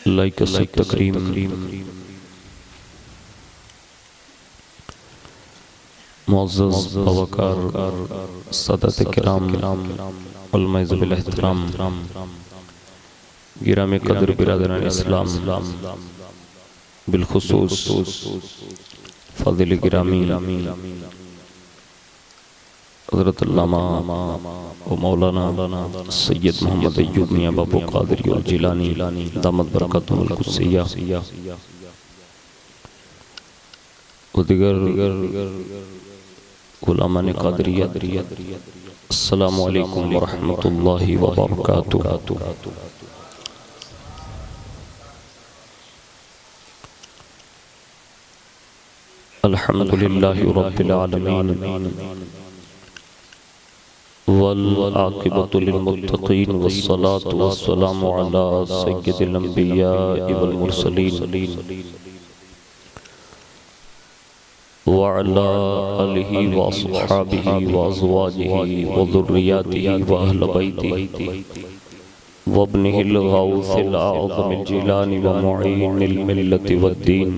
Like سب تکریم معزز وقار سادات کرام علماء ذوی الاحترام گرامی قدر برادران اسلام بالخصوص فاضل گرامی حضرت علامہ و مولانا سید محمد ایوب میاں بابو قادری الجیلانی دامت برکاتہم القدسیہ و دیگر علماء قادریہ، السلام علیکم ورحمۃ اللہ وبرکاتہ۔ الحمدللہ رب العالمین والعاقبۃ للمتقین والصلاة والسلام علی سید الانبیاء والمرسلین وعلى آلہ واصحابہ وازواجہ وذریاتہ واہل بیتہ وابنہ الغوث الأعظم الجیلانی ومعین الملت والدین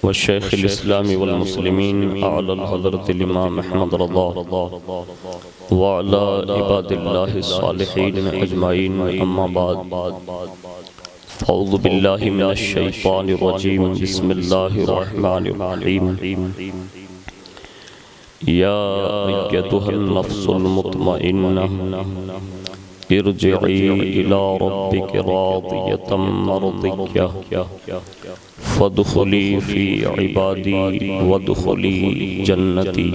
والشیخ الاسلام والمسلمین اعلی الحضرت الامام احمد رضا وعلى عباد اللہ الصالحین اجمعین، اما بعد فاعوذ باللہ من الشیطان الرجیم، بسم اللہ الرحمن الرحیم۔ یا ایتھا النفس المطمئنہ ارجعی الی ربک راضیۃ مرضیہ فادخلی فی عبادی وادخلی جنتی۔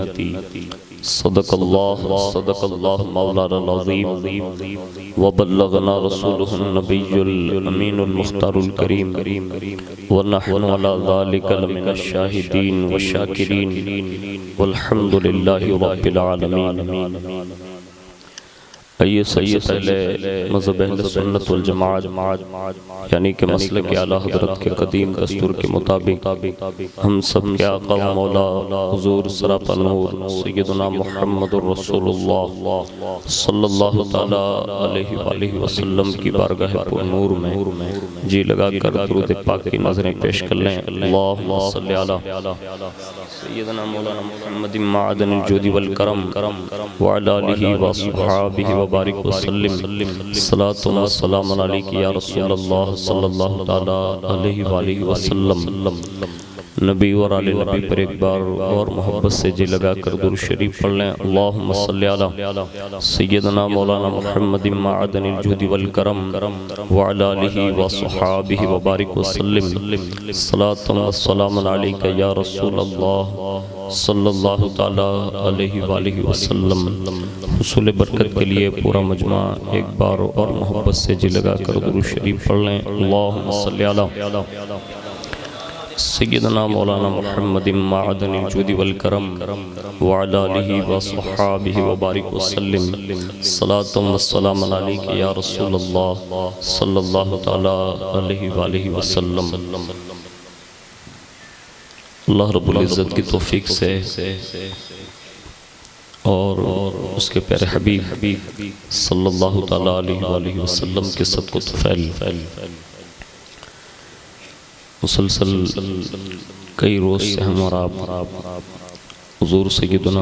صدق اللہ مولانا العظیم وبلغنا رسولہ النبی الامین المختار الکریم ونحن علی ذلک لمن الشاہدین والشاکرین والحمدللہ رب العالمین۔ آئیے سب سے پہلے مذہب اہل سنت والجماعت یعنی کہ مسلک اعلیٰ حضرت کے قدیم دستور کے مطابق ہم سب کے آقا و مولا حضور سراپا نور سیدنا محمد رسول اللہ صلی اللہ علیہ وآلہ وسلم کی بارگاہ پر نور میں جی لگا کر درود پاک کی نظریں پیش کر لیں۔ اللہم صلی علی سیدنا مولانا محمد معدن الجود والکرم وعلی آلہ وصحابہ وبارک وسلم۔ صلاۃ و سلام علیک یا رسول اللہ صلی اللہ علیہ وآلہ وسلم۔ نبی اور آل نبی پر ایک بار اور محبت سے جی لگا کر درود شریف پڑھ لیں۔ اللہم صلی علی سیدنا مولانا محمد معدن الجود والکرم وعلی آلہ وصحابہ وبارک وسلم۔ صلاۃ و سلام علیک یا رسول اللہ صلی اللہ علیہ وآلہ وسلم۔ حصول برکت کے لیے پورا مجمع ایک بار اور محبت سے جی لگا کر درود شریف پڑھ لیں۔ اللہم صلی علی سیدنا مولانا محمد معدن الجود والکرم وعلی آلہ وصحابہ وبارک وسلم۔ صلاۃ و سلام علیک یا رسول اللہ صلی اللہ علیہ وآلہ وسلم۔ اللہ رب العزت کی توفیق سے اور اس کے پیارے حبیب صلی اللہ علیہ وآلہ وسلم کے صدق و طفیل مسلسل کئی روز سے ہم اور آپ حضور سیدنا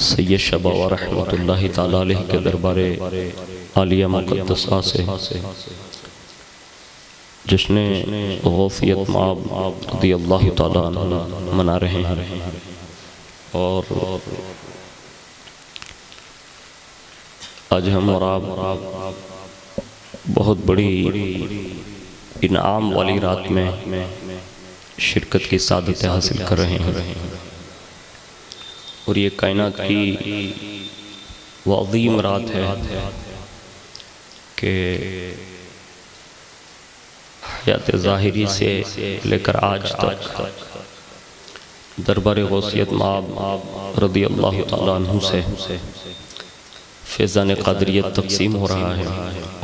سید شباب رحمت اللہ تعالیٰ علیہ کے دربار عالیہ مقدسہ سے جشن غوثیت مآب رضی اللہ تعالیٰ عنہ منا رہے ہیں، اور آج ہم اور آپ بہت بڑی انعام والی رات میں شرکت کی سعادت حاصل کر رہے ہیں، اور یہ کائنات کی وہ عظیم رات ہے کہ حیات ظاہری سے لے کر آج تک دربار غوثیت مآب رضی اللہ تعالیٰ عنہ سے فیضان قادریت تقسیم ہو رہا ہے،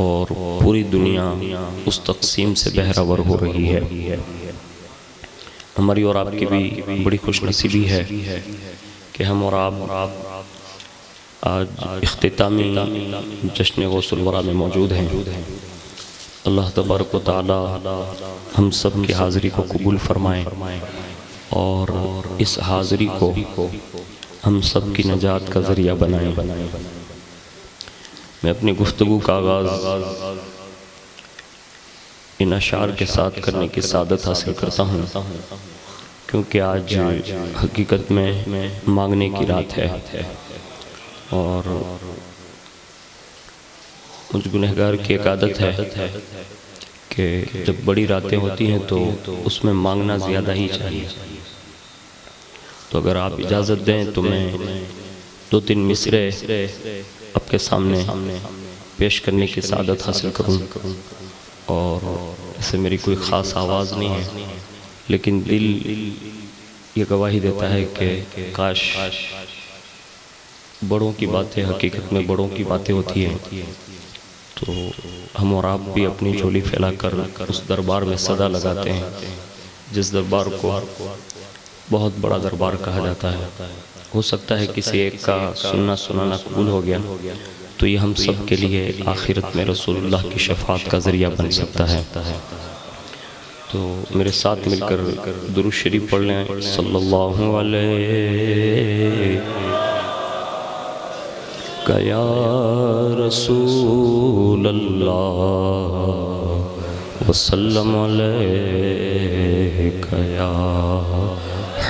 اور پوری دنیا اس تقسیم سے بہرہ ور ہو رہی ہے۔ ہماری اور آپ کی بھی بڑی خوش نصیبی ہے کہ ہم اور آپ آج اختتامی جشن غوث الورا میں موجود ہیں، اللہ تبارک و تعالی ہم سب کی حاضری کو قبول فرمائیں اور اس حاضری کو ہم سب کی نجات کا ذریعہ بنائیں۔ میں اپنی گفتگو کا آغاز ان اشعار کے ساتھ کرنے کی سعادت حاصل کرتا ہوں، کیونکہ آج حقیقت میں مانگنے کی رات ہے، اور مجھ گنہگار کی ایک عادت ہے کہ جب بڑی راتیں ہوتی ہیں تو اس میں مانگنا زیادہ ہی چاہیے۔ تو اگر آپ اجازت دیں تو میں 2-3 مصرے آپ کے سامنے پیش کرنے کی سعادت حاصل کروں، اور اسے میری کوئی خاص آواز نہیں ہے، لیکن دل یہ گواہی دیتا ہے کہ کاش بڑوں کی باتیں حقیقت میں بڑوں کی باتیں ہوتی ہیں، تو ہم اور آپ بھی اپنی جھولی پھیلا کر اس دربار میں صدا لگاتے ہیں جس دربار کو بہت بڑا دربار کہا جاتا ہے۔ ہو سکتا ہے کسی ایک کا سننا سنانا قبول ہو گیا تو یہ ہم سب کے لیے آخرت میں رسول اللہ کی شفاعت کا ذریعہ بن سکتا ہے۔ تو میرے ساتھ مل کر درود شریف پڑھ لیں، صلی اللہ علیہ یا رسول اللہ وسلم علیہ یا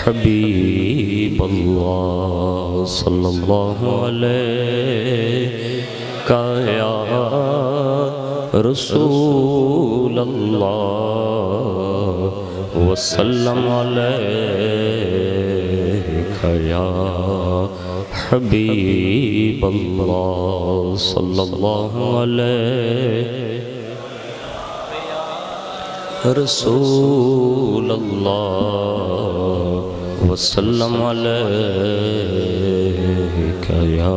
حبیب اللہ، صلی اللہ علیہ یا رسول اللہ وسلم علیہ یا حبیب اللہ، صلی اللہ علیہ رسول اللہ وسلم علیہ یا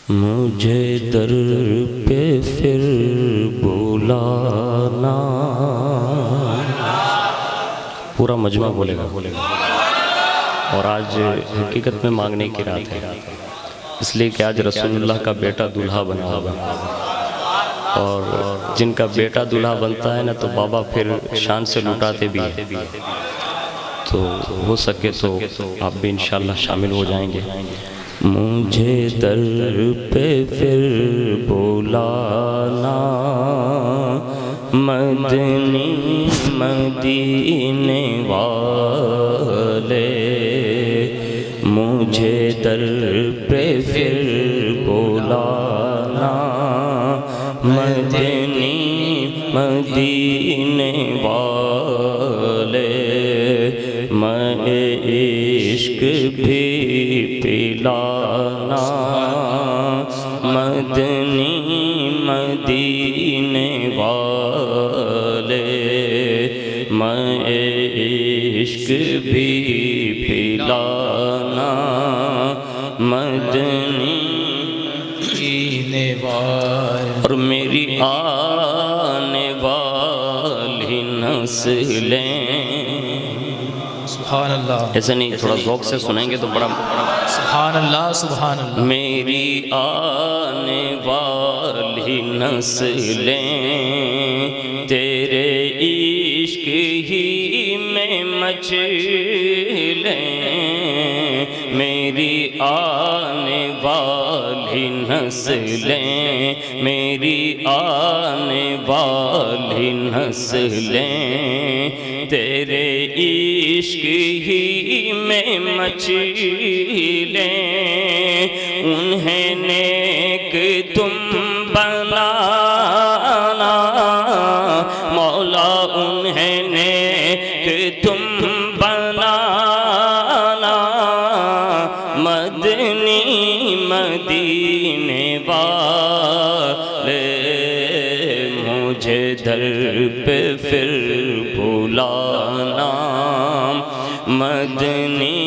مجھے در پہ پھر بلانا، پورا مجمع بولے گا، اور آج حقیقت میں مانگنے کی رات ہے، اس لیے کہ آج رسول اللہ کا بیٹا دلہا بنا ہوگا، اور جن کا بیٹا دلہا بنتا ہے نا تو بابا پھر شان سے لٹاتے بھی ہیں، تو ہو سکے تو آپ بھی انشاءاللہ شامل ہو جائیں گے۔ مجھے در پہ پھر بلانا، مدنی مدینے والے، مجھے در پہ پھر بلانا، مدنی مدینے والے، میں عشق بھی پلانا، مدنی مدینے والے، میں عشق بھی پلانا، مدنی مدینے والے، اور میری آنے والی نسلیں، سبحان اللہ، ایسے نہیں، تھوڑا ذوق سے سنیں گے تو بڑا سبحان اللہ سبحان اللہ، میری آنے والی نسلیں تیرے عشق ہی میں مچلیں، میری آنے والی نسلیں، میری آنے والی نسلیں تیرے عشق ہی میں مچلیں، انہیں نیک تم بنانا مولا، انہیں نیک تم بنانا، مدنی مدینے والے، مجھے در پہ پھر بلانا، مدنی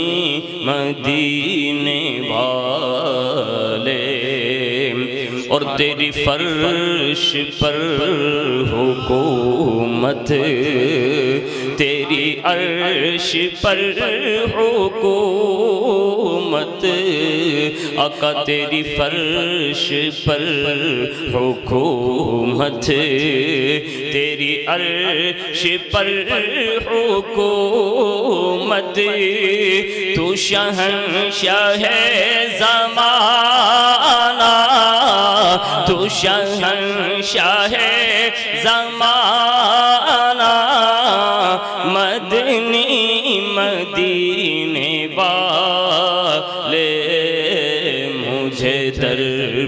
مدینے والے، اور تیری فرش پر حکومت، تیری عرش پر حکومت، آقا تیری فرش پر حکومت، تیری عرش پر حکومت، تو شہنشاہ زمانہ، تو شہنشاہ زمانہ، مدنی مدینے والے مجھے در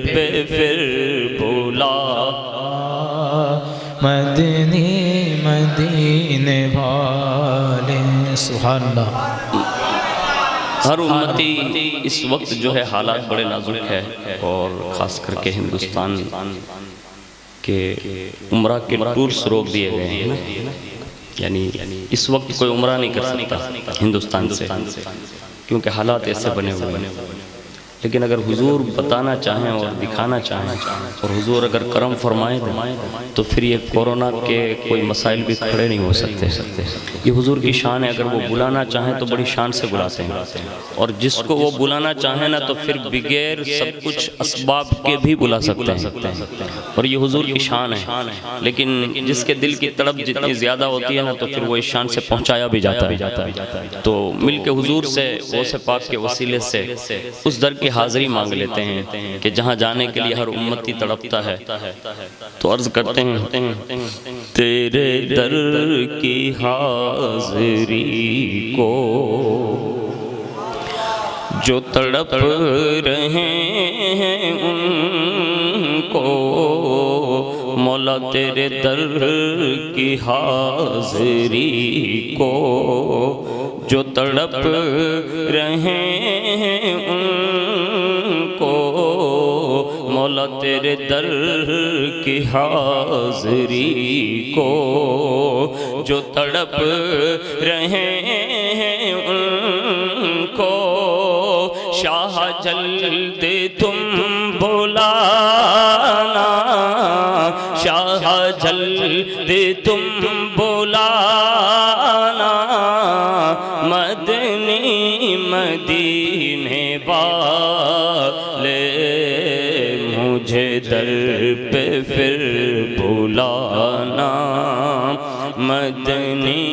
پہ پھر بلا، مدنی مدینے والے، سبحان اللہ۔ ہر امتی اس وقت جو ہے حالات بڑے نازک ہے، اور خاص کر کے ہندوستان کے عمرہ کے ٹورز روک دیے گئے ہیں، یعنی اس وقت کوئی عمرہ نہیں کر سکتا ہندوستان سے، کیونکہ حالات ایسے بنے ہوئے ہیں۔ لیکن اگر حضور بتانا چاہیں اور دکھانا چاہیں، اور حضور اگر کرم فرمائیں تو پھر یہ کورونا کے کوئی مسائل بھی کھڑے نہیں ہو سکتے۔ یہ حضور کی شان ہے، اگر وہ بلانا چاہیں تو بڑی شان سے بلاتے ہیں، اور جس کو وہ بلانا چاہیں نا تو پھر بغیر سب کچھ اسباب کے بھی بلا سکتے ہیں، اور یہ حضور کی شان ہے۔ لیکن جس کے دل کی تڑپ جتنی زیادہ ہوتی ہے نا تو پھر وہ اس شان سے پہنچایا بھی جاتا ہے۔ تو مل کے حضور سے، غوث پاک کے وسیلے سے اس در کی حاضری مانگ لیتے ہیں کہ جہاں جانے کے لیے ہر امتی تڑپتا ہے۔ تو عرض کرتے ہیں تیرے در کی حاضری کو جو تڑپ رہے ہیں ان کو، مولا تیرے در کی حاضری کو جو تڑپ رہے ہیں ان کو، مولا تیرے در کی حاضری کو جو تڑپ رہے ہیں ان کو، شاہ جلد تم بلانا، شاہ جلد تم بلانا، مدنی مدینے والے مجھے در پہ پھر بلانا، مدنی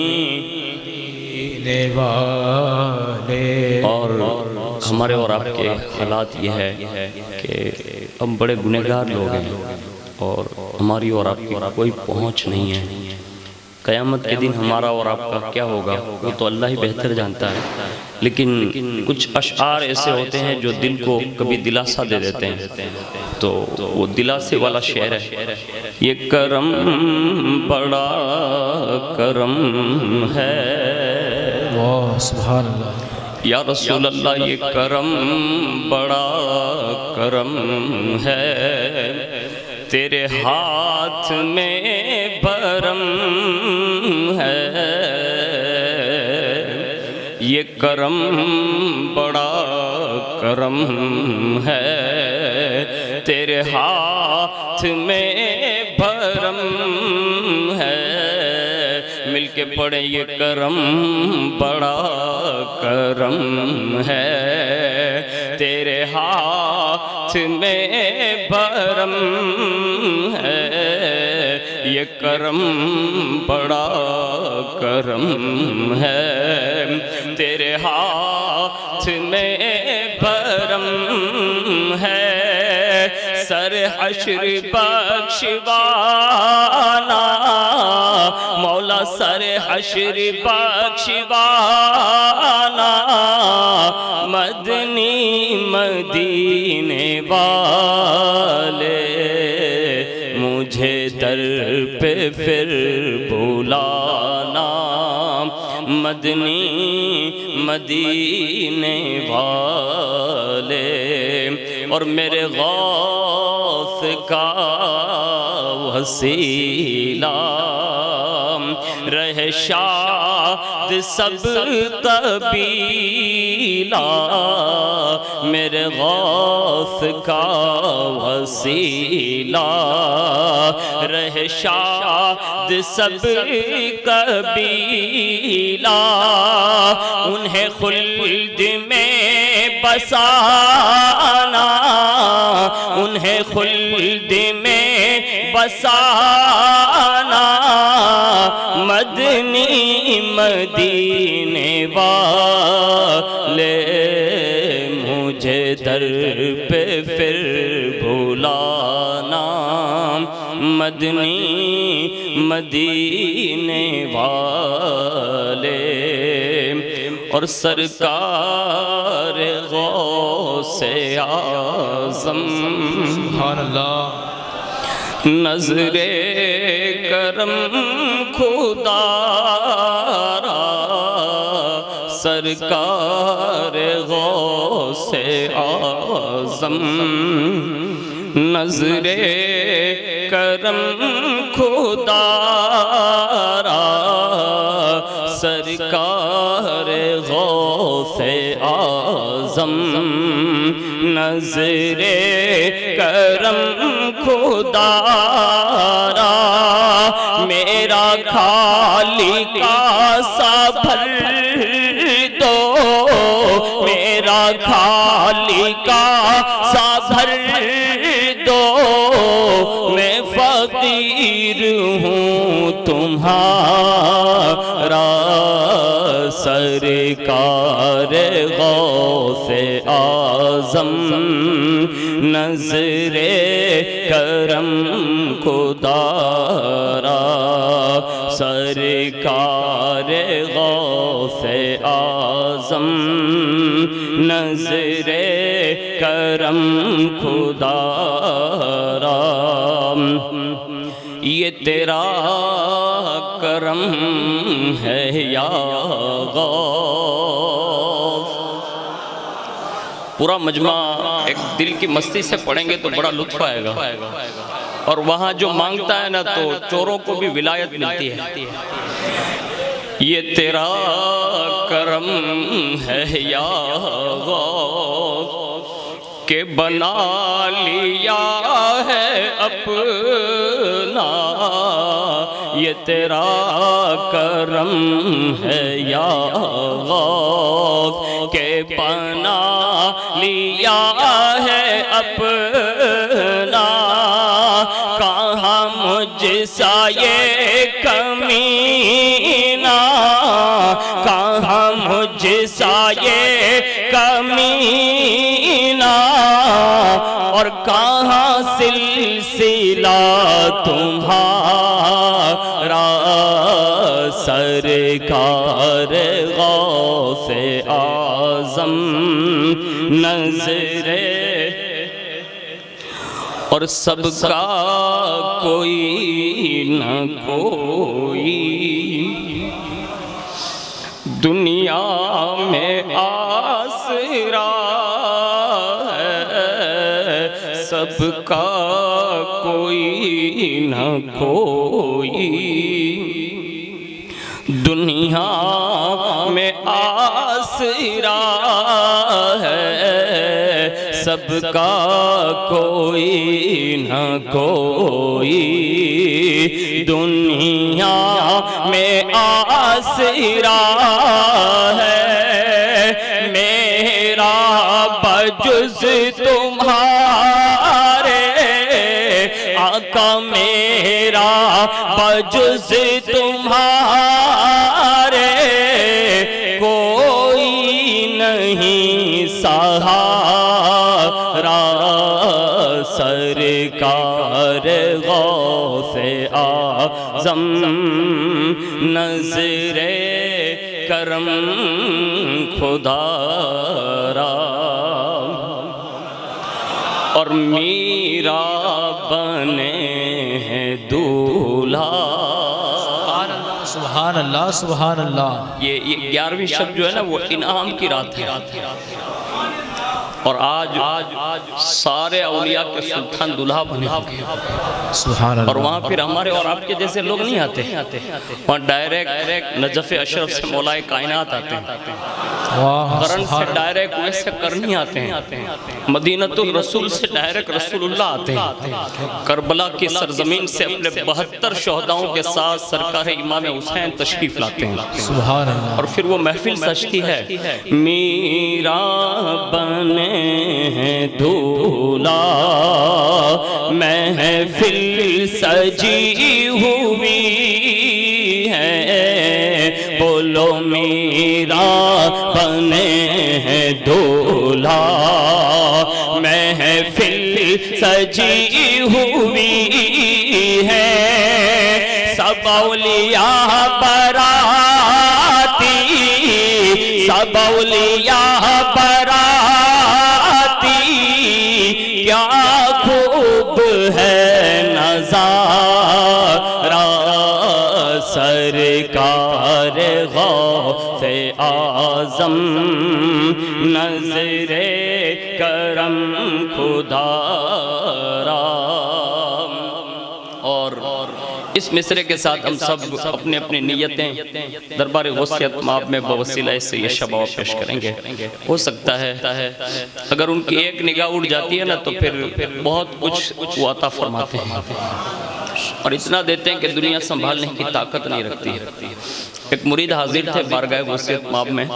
مدینے والے۔ اور ہمارے اور آپ کے حالات یہ ہے کہ ہم بڑے گنہگار لوگ ہیں، اور ہماری اور آپ کی کوئی پہنچ نہیں ہے۔ قیامت کے دن ہمارا اور آپ کا کیا ہوگا وہ تو اللہ ہی بہتر جانتا ہے، لیکن کچھ اشعار ایسے ہوتے ہیں جو دل کو کبھی دلاسا دے دیتے ہیں۔ تو وہ دلاسے والا شعر ہے، یہ کرم بڑا کرم ہے، سبحان اللہ، یا رسول اللہ یہ کرم بڑا کرم ہے، تیرے ہاتھ میں بھرم ہے، یہ کرم بڑا کرم ہے، تیرے ہاتھ میں بھرم ہے، مل کے پڑھیں یہ کرم بڑا کرم ہے، تیرے ہاتھ میں بھرم ہے، یہ کرم بڑا کرم ہے، تیرے ہاتھ میں بھرم ہے، سر حشر بخشوانا مولا، سر حشر بخشوانا، مدنی مدینے والے مجھے در پہ پھر بلانا، مدنی مدینے والے۔ اور میرے غوث کا وسیلہ رہے شاد سب قبیلہ، میرے غوث کا وسیلہ رہے شاد سب قبیلہ، انہیں خلد میں بسانا، انہیں خلد میں بسانا، مدنی مدینے والے مجھے در پہ پھر بلانا، مدنی مدینے والے۔ اور سرکار غوث اعظم سبحان اللہ، نظر کرم خدا را، سرکار غوث اعظم، نظر کرم خدا را، سرکار غوث اعظم، نظر کرم خدا را، میرا خالی کاسا بھر دو، میرا خالی کاسا بھر دو، میں فقیر ہوں تمہارا، سرکار غوث اعظم، نظر کرم خدا را، سرکار غوث اعظم، نظر کرم خدا را۔ یہ تیرا کرم ہے یا غوث۔ پورا مجمع ایک دل کی مستی سے پڑھیں گے تو بڑا لطف آئے گا، اور وہاں جو مانگتا ہے نا تو چوروں کو بھی ولایت ملتی ہے۔ یہ تیرا کرم ہے یا غوث کہ بنا لیا ہے اپنا، یہ تیرا کرم ہے یا غوث کہ بنا لیا ہے اپنا، کہاں مجھ سا یہ کمینہ، کہاں مجھ سا یہ کمینہ، اور کہاں سلسلہ تمہارا، سرکار غوث اعظم، نظر اور سب کا کوئی نہ کوئی، دنیا میں آسرا ہے، سب کا کوئی نہ کوئی، دنیا میں آسرا ہے، سب کا کوئی نہ کوئی، دنیا میں آسرا ہے، میرا بجز تمہارے آقا، میرا بجز تمہارے کوئی نہیں سہارا، سرکار غوث اعظم، نظر کرم خدا را، اور میرا بنے ہیں دولہا۔ سبحان اللہ، سبحان اللہ۔ یہ 11ویں شب جو ہے نا وہ انعام کی رات ہے، اور آج سارے اولیاء کے سلطان دلہا بنے سبحان اللہ. اور وہاں پھر ہمارے اور آپ کے جیسے لوگ نہیں آتے، وہاں ڈائریکٹ نجف اشرف سے مولا کائنات آتے ہیں، واہ قرن سے ڈائریکٹ ویسے کرنی آتے ہیں، مدینۃ الرسول سے ڈائریکٹ رسول اللہ آتے ہیں، کربلا کی سرزمین سے اپنے 72 شہداؤں کے ساتھ سرکار امام حسین تشریف لاتے ہیں، سبحان اللہ. اور پھر وہ محفل سجتی ہے، میرا بنے ہیں دولہا محفل سجی ہوئی ہے، بولو میرا بنے ہیں دولہا محفل سجی ہوئی ہے، سب اولیاء براتی، سب اولیاء براتی، کیا خوب ہے نظارہ سرکار غوث اعظم، نظر کرم خدا را. اور اس مصرے کے ساتھ ہم سب اپنے اپنی نیتیں دربار غوثیت مآب میں بوسیلہ سے یہ شباب پیش کریں گے. ہو سکتا ہے اگر ان کی ایک نگاہ اٹھ جاتی ہے نا تو پھر بہت کچھ وہ عطا فرماتے ہیں، اور اتنا دیتے ہیں کہ دنیا سنبھالنے کی طاقت نہیں رکھتی. ایک مرید حاضر تھے بارگاہ غوثیت مآب میں،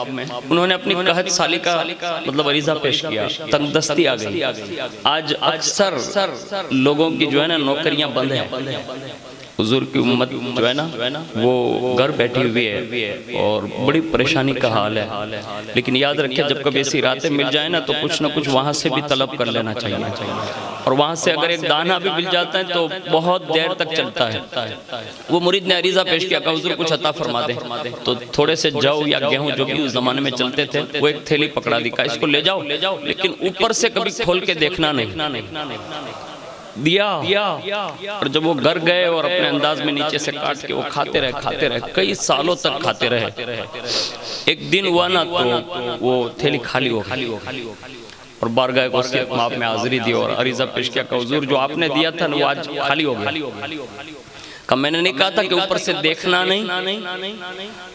انہوں نے اپنی قحط سالی کا مطلب عریضہ پیش کیا، تنگ دستی آ گئی. آج اکثر لوگوں کی جو ہے نا نوکریاں بند ہیں، حضور کی امت جو ہے نا وہ گھر بیٹھی ہوئی ہے اور بڑی پریشانی کا حال ہے. لیکن یاد رکھیں جب کبھی ایسی راتیں مل جائیں نا تو کچھ نہ کچھ وہاں سے بھی طلب کر لینا چاہیے، اور وہاں سے اگر ایک دانہ بھی مل جاتا ہے تو بہت دیر تک چلتا ہے. وہ مرید نے عریضہ پیش کیا کہ حضور کچھ عطا فرما دیں، تو تھوڑے سے جو یا گیہوں جو بھی اس زمانے میں چلتے تھے وہ ایک تھیلی پکڑا دی، کہا اس کو لے جاؤ، لیکن اوپر سے کبھی کھول کے دیکھنا نہیں. دیا، اور جب وہ گھر گئے اور اپنے انداز میں نیچے سے کاٹ کے وہ کھاتے رہے، کئی سالوں تک کھاتے رہے. ایک دن ہوا نا تو وہ تھیلی خالی ہو گئی، اور بارگاہ غوثیت مآب میں حاضری دی اور عریضہ پیش کیا کہ حضور جو آپ نے دیا تھا وہ آج خالی ہو گیا. کہ میں نے نہیں کہا تھا کہ اوپر سے دیکھنا نہیں،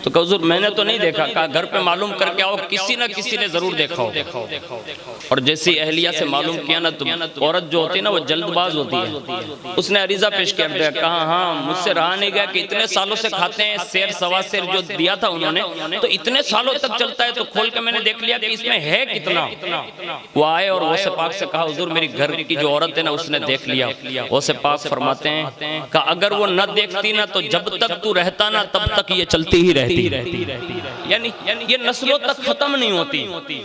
تو کہ حضور میں نے تو نہیں دیکھا. کہا گھر پہ معلوم کر کے آؤ، کسی نہ کسی نے ضرور دیکھا ہو. اور جیسی اہلیہ سے معلوم کیا نا تو عورت جو ہوتی ہے نا وہ جلد باز ہوتی ہے، اس نے عریضہ پیش کر دیا. کہا ہاں مجھ سے رہا نہیں گیا کہ اتنے سالوں سے کھاتے ہیں، سیر سوا سیر جو دیا تھا انہوں نے تو اتنے سالوں تک چلتا ہے، تو کھول کے میں نے دیکھ لیا کہ اس میں ہے کتنا. وہ آئے اور غوث پاک سے کہا حضور میری گھر کی جو عورت ہے نا اس نے دیکھ لیا. غوث پاک فرماتے ہیں کہ اگر وہ نہ دیکھتی نا تو جب تک تو رہتا نا تب تک یہ چلتی ہی رہتی، یعنی یہ نسلوں تک ختم نہیں ہوتی.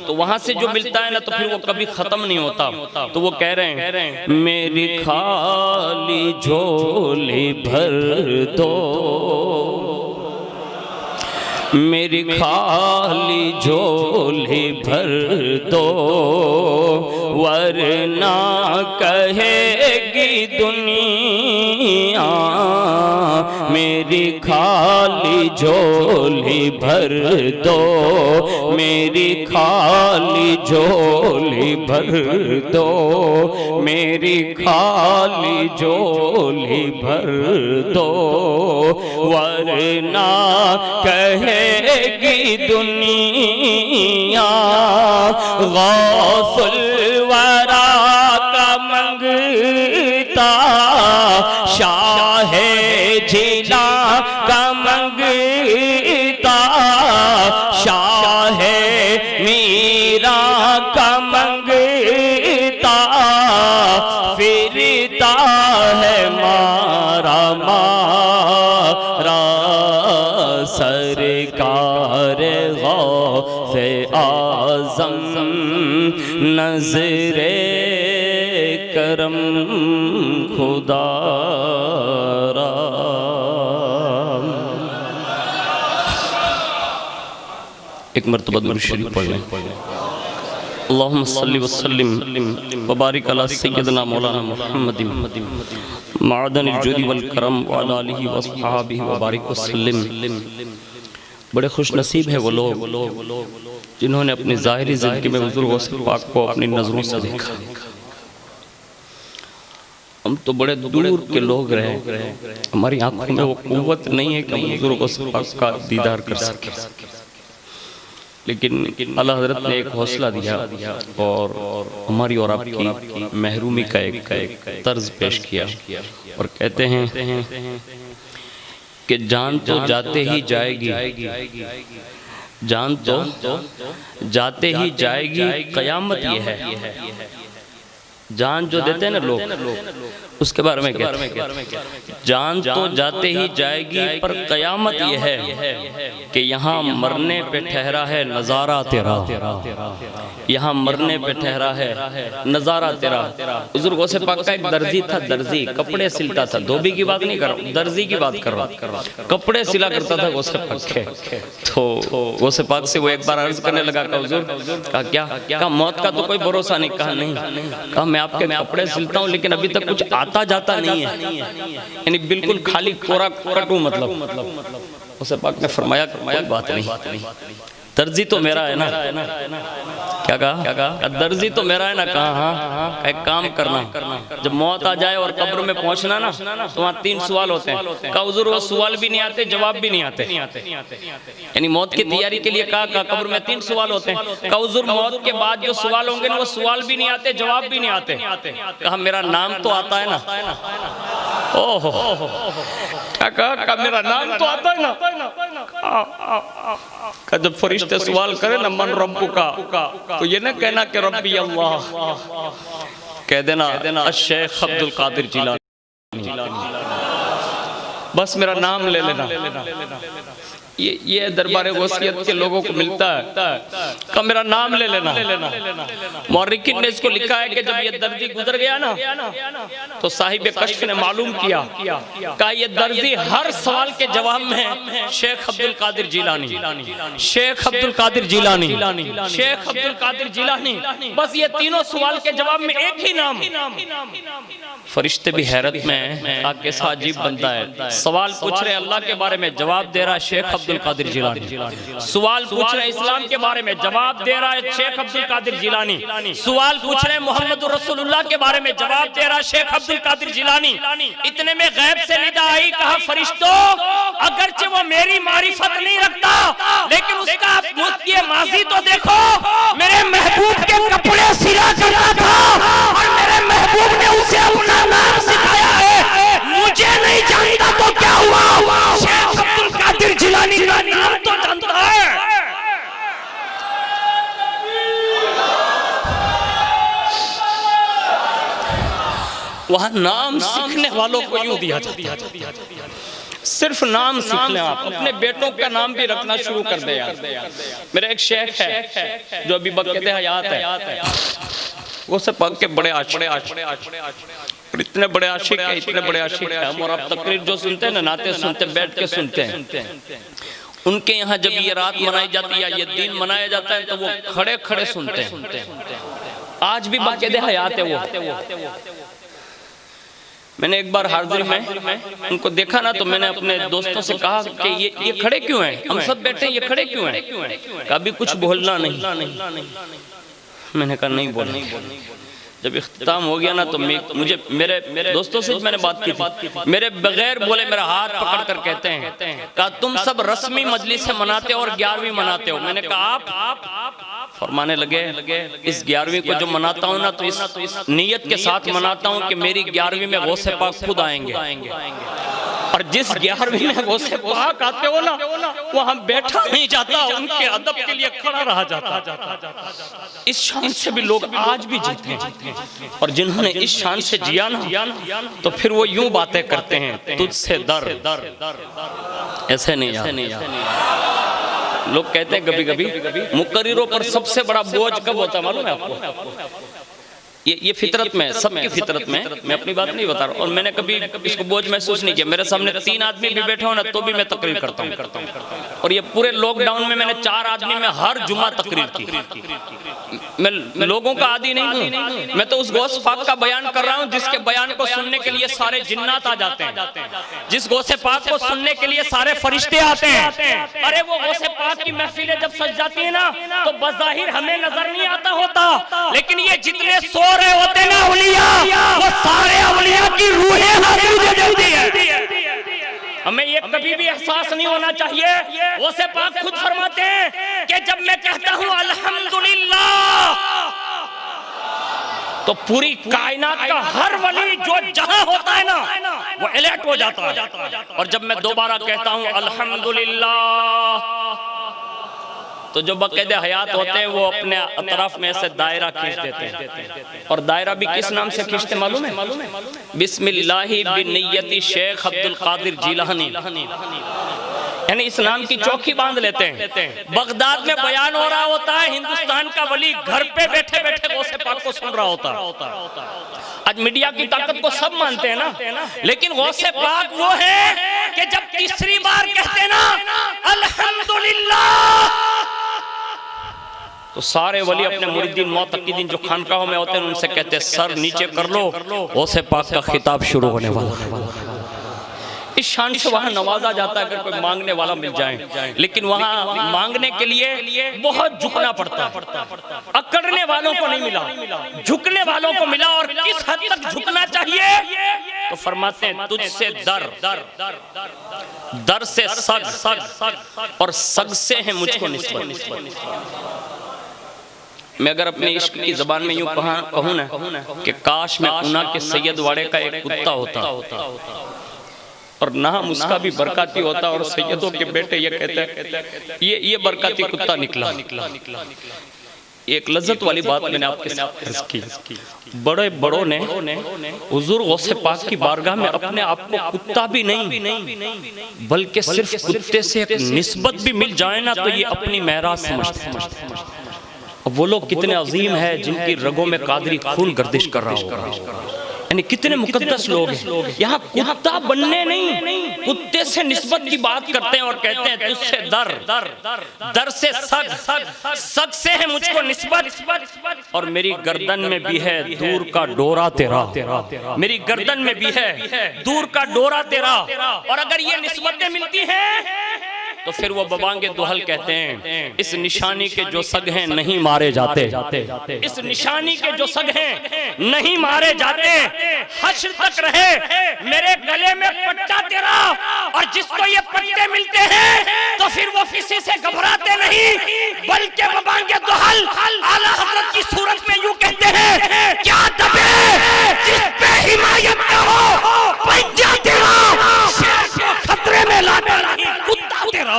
تو وہاں سے جو ملتا ہے نا تو پھر وہ کبھی ختم نہیں ہوتا. تو وہ کہہ رہے ہیں میری خالی جھولی بھر دو، میری خالی جھولی بھر دو، ورنہ کہے گی دنیا میری خالی جھولی بھر دو، میری خالی جھولی بھر دو، میری خالی جھولی بھر دو، ورنہ کہے گی دنیا غوث الورا کا منگتا، شاہ جیلا کا منگتا، شاہ میرا کا منگتا، پھرتا ہے مارا سرکار غوث اعظم، نظر کرم خدا را. ایک مرتبہ درود شریف پڑھ لیں. اللہم صلی وسلم وبارک علی سیدنا مولانا محمد معدن الجود والکرم وعلی آلہ وصحابہ وبارک وسلم. بڑے خوش نصیب ہیں وہ لوگ جنہوں نے اپنی ظاہری زندگی میں حضور غوث پاک کو اپنی نظروں سے دیکھا. ہم تو بڑے دور کے لوگ رہے، ہماری آنکھوں میں وہ قوت نہیں ہے کہ ہم حضور غوث پاک کا دیدار کر سکیں، لیکن اللہ حضرت نے ایک حوصلہ دیا اور ہماری اور آپ کی محرومی کا ایک طرز پیش کیا، اور کہتے ہیں کہ جان تو جاتے ہی جائے گی، جان تو جاتے ہی جائے گی، قیامت یہ ہے. جان جو دیتے ہیں نا لوگ، اس کے بارے میں کہتے ہیں جان تو جاتے ہی جائے گی پر قیامت یہ ہے کہ یہاں مرنے پہ ٹھہرا ہے نظارہ تیرا، یہاں مرنے پہ ٹھہرا ہے نظارہ تیرا. حضور غوث پاک کا ایک درزی تھا، درزی کپڑے سلتا تھا، دھوبی کی بات نہیں کر رہا، درزی کی بات کر رہا، کپڑے سلا کرتا تھا غوث پاک کے. تو غوث پاک سے وہ ایک بار عرض کرنے لگا کہ حضور، کہا کیا؟ کہا موت کا تو کوئی بھروسہ نہیں. کہا نہیں. کہا میں آپ کے کپڑے سلتا ہوں لیکن ابھی تک کچھ آتا جاتا نہیں ہے، یعنی بالکل خالی کورا کٹو. مطلب غوث پاک نے فرمایا کوئی بات نہیں، درزی تو میرا ہے نا. کیا کہا؟ درزی تو میرا ہے نا. کہا ہاں. ایک کام کرنا، جب موت آ جائے اور قبر میں پہنچنا نا تو وہاں 3 سوال ہوتے ہیں. کہا حضور وہ سوال بھی نہیں آتے، جواب بھی نہیں آتے، یعنی موت کی تیاری کے لیے کہا قبر میں 3 سوال ہوتے ہیں. کہا حضور موت کے بعد جو سوال ہوں گے نا وہ سوال بھی نہیں آتے، جواب بھی نہیں آتے. کہا میرا نام تو آتا ہے نا. کہا میرا نام تو آتا ہے نا. کہ جب فرشتے سوال کرے نا من رب کا، تو یہ نہ کہنا کہ ربی اللہ، کہہ دینا الشیخ عبد القادر جیلانی، بس میرا نام لے لینا. یہ دربار غوثیت کے لوگوں کو ملتا ہے کہ میرا نام لے لینا. مورخین نے اس کو لکھا ہے کہ جب یہ درزی گزر گیا نا تو صاحب کشف نے معلوم کیا کہ یہ درزی ہر سوال کے جواب میں شیخ عبد القادر جیلانی، شیخ عبد القادر جیلانی، شیخ عبد القادر جیلانی، بس یہ تینوں سوال کے جواب میں ایک ہی نام. فرشتے بھی حیرت میں ہیں، کیسا عجیب بنتا ہے. سوال پوچھ رہے اللہ کے بارے میں، جواب دے رہا ہے شیخ عبد القادر جیلانی. سوال پوچھ رہے اسلام کے بارے میں، جواب دے رہا ہے شیخ عبد القادر جیلانی. سوال پوچھ رہے محمد رسول اللہ کے بارے میں، جواب دے رہا ہے شیخ عبد القادر جیلانی. اتنے میں غیب سے ندا آئی، کہا فرشتوں اگرچہ وہ میری معرفت نہیں رکھتا لیکن اس کا یہ ماضی تو دیکھو، میرے محبوب کے کپڑے سلا کرتا تھا اور میرے محبوب نے اسے اپنا نام سکھایا ہے. مجھے نہیں جانتا تو کیا ہوا، شیخ عبد القادر جیلانی کا نام تو جانتا ہے. وہاں نام سیکھنے والوں کو یوں دیا جاتا ہے، صرف نام سیکھ لیں. آپ اپنے بیٹوں کا نام بھی رکھنا شروع کر دیں. میرا ایک شیخ ہے جو ابھی بقید حیات ہے، وہ سب پاک کے بڑے عاشق، اتنے بڑے عاشق ہیں، اتنے بڑے عاشق ہیں. ہم اور آپ تقریر جو سنتے ہیں نا، نعتیں سنتے ہیں، بیٹھ کے سنتے ہیں. ان کے یہاں جب یہ رات منائی جاتی ہے یا یہ دن منایا جاتا ہے تو وہ کھڑے کھڑے سنتے ہیں. آج بھی بقید حیات ہے وہ. میں نے ایک بار حاضری میں ان کو دیکھا نا تو میں نے اپنے دوستوں سے کہا کہ یہ کھڑے کیوں ہیں؟ ہم سب بیٹھے ہیں، یہ کھڑے کیوں ہیں؟ کبھی کچھ بولنا نہیں. میں نے کہا نہیں بولنا. جب اختتام ہو گیا نا تو مجھے میرے دوستوں سے میں نے بات کی تھی، میرے بغیر بولے میرا ہاتھ پکڑ کر کہتے ہیں کہ تم سب رسمی مجلس مناتے ہو اور 11ویں مناتے ہو. میں نے کہا آپ فرمانے لگے اس 11ویں کو جو مناتا ہوں نا تو اس نیت کے ساتھ مناتا ہوں کہ میری 11ویں میں غوث پاک خود آئیں گے، اور جس 11ویں میں غوث پاک آتے ہو نا وہاں بیٹھا نہیں جاتا، ان کے ادب کے لیے کھڑا رہا جاتا. اس شان سے بھی لوگ آج بھی جیتے ہیں، اور جنہوں نے اس شان سے جیا نا تو پھر وہ یوں باتیں کرتے ہیں تجھ سے در ایسے نہیں. لوگ کہتے ہیں کبھی کبھی مقرروں پر سب سے بڑا بوجھ کب ہوتا ہے معلوم ہے آپ کو؟ یہ فطرت میں، سب کی فطرت میں، میں اپنی بات نہیں بتا رہا، اور میں نے کبھی اس کو بوجھ محسوس نہیں کیا. میرے سامنے 3 آدمی بھی بیٹھے ہو نا تو بھی میں تقریر کرتا ہوں، اور یہ پورے لاک ڈاؤن میں نے 4 آدمی میں ہر جمعہ تقریر کی. میں لوگوں کا عادی نہیں ہوں، میں تو اس غوث پاک کا بیان کر رہا ہوں جس کے بیان کو سننے کے لیے سارے جنات آ جاتے ہیں، جس غوث پاک کو سننے کے لیے سارے فرشتے آتے ہیں۔ ارے وہ غوث پاک کی محفلیں جب سج جاتی ہیں نا تو بظاہر ہمیں نظر نہیں آتا ہوتا، لیکن یہ جتنے سو رہے ہوتے ہیں نا اولیاء، وہ سارے اولیاء کی روحیں حاضر دے دیتی ہیں۔ ہمیں یہ کبھی بھی احساس نہیں ہونا چاہیے۔ غوث پاک خود فرماتے ہیں کہ جب میں کہتا ہوں الحمدللہ تو پوری کائنات کا ہر ولی جو جہاں ہوتا ہے نا وہ الرٹ ہو جاتا ہے، اور جب میں دوبارہ کہتا ہوں الحمدللہ تو جو باقاعدہ حیات ہوتے ہیں وہ اپنے اطراف میں سے دائرہ کھینچ دیتے ہیں، اور دائرہ بھی کس نام سے کھینچتے معلوم ہے؟ بسم اللہ بنیتی شیخ عبد القادر جیلانی، یعنی اس نام کی چوکی باندھ لیتے ہیں۔ بغداد میں بیان ہو رہا ہوتا ہے، ہندوستان کا ولی گھر پہ بیٹھے بیٹھے غوث پاک کو سن رہا ہوتا ہے۔ آج میڈیا کی طاقت کو سب مانتے ہیں نا، لیکن غوث پاک وہ ہے کہ جب تیسری بار کہتے ہیں نا الحمدللہ تو سارے ولی اپنے مریدین معتقدین جو خانقاہوں میں ہوتے ہیں ان سے کہتے ہیں سر نیچے کر لو، غوث پاک کا خطاب شروع ہونے والا۔ اس شان سے وہاں نوازا جاتا ہے اگر کوئی مانگنے والا مل جائے، لیکن وہاں مانگنے کے لیے بہت جھکنا پڑتا ہے۔ اکڑنے والوں کو نہیں ملا، جھکنے والوں کو ملا، اور کس حد تک جھکنا چاہیے تو فرماتے ہیں تجھ سے در سے سگ، اور سگ سے ہے مجھ کو نسبت۔ میں اگر اپنے عشق کی زبان میں یوں کہوں نا کہ کاش میں اونا کے سید واڑے کا ایک کتا ہوتا اور نام اس کا بھی برکاتی ہوتا، اور سیدوں کے بیٹے یہ کہتے ہیں یہ برکاتی کتا نکلا۔ ایک لذت والی بات میں نے آپ کے ساتھ عرض کی، بڑے بڑوں نے حضور غوث پاک کی بارگاہ میں اپنے آپ کو کتا بھی نہیں بلکہ صرف کتے سے ایک نسبت بھی مل جائے نا تو یہ اپنی معراج سمجھتے ہیں۔ وہ لوگ کتنے عظیم ہیں جن کی رگوں میں قادری خون گردش کر رہا ہوگا، یعنی کتنے مقدس لوگ ہیں۔ یہاں کتا بننے نہیں، کتے سے نسبت کی بات کرتے ہیں اور کہتے ہیں تجھ سے در سے سگ سے ہے مجھ کو نسبت، اور میری گردن میں بھی ہے دور کا ڈورا تیرا، میری گردن میں بھی ہے دور کا ڈورا تیرا۔ اور اگر یہ نسبتیں ملتی ہیں تو پھر وہ ببانگ دوحل کہتے ہیں اس نشانی کے جو سگ ہیں نہیں مارے جاتے، اس نشانی کے جو سگ ہیں نہیں مارے جاتے، حشر تک رہے میرے گلے میں پٹا تیرا، اور جس کو یہ پٹے ملتے ہیں تو پھر وہ کسی سے گھبراتے نہیں، بلکہ ببانگ دوحل اعلیٰ حضرت کی صورت میں یوں کہتے ہیں کیا دبے جس پہ حمایت نہ ہو پنجا تیرا، شیر کو خطرے میں لاتا نہیں کتا تیرا۔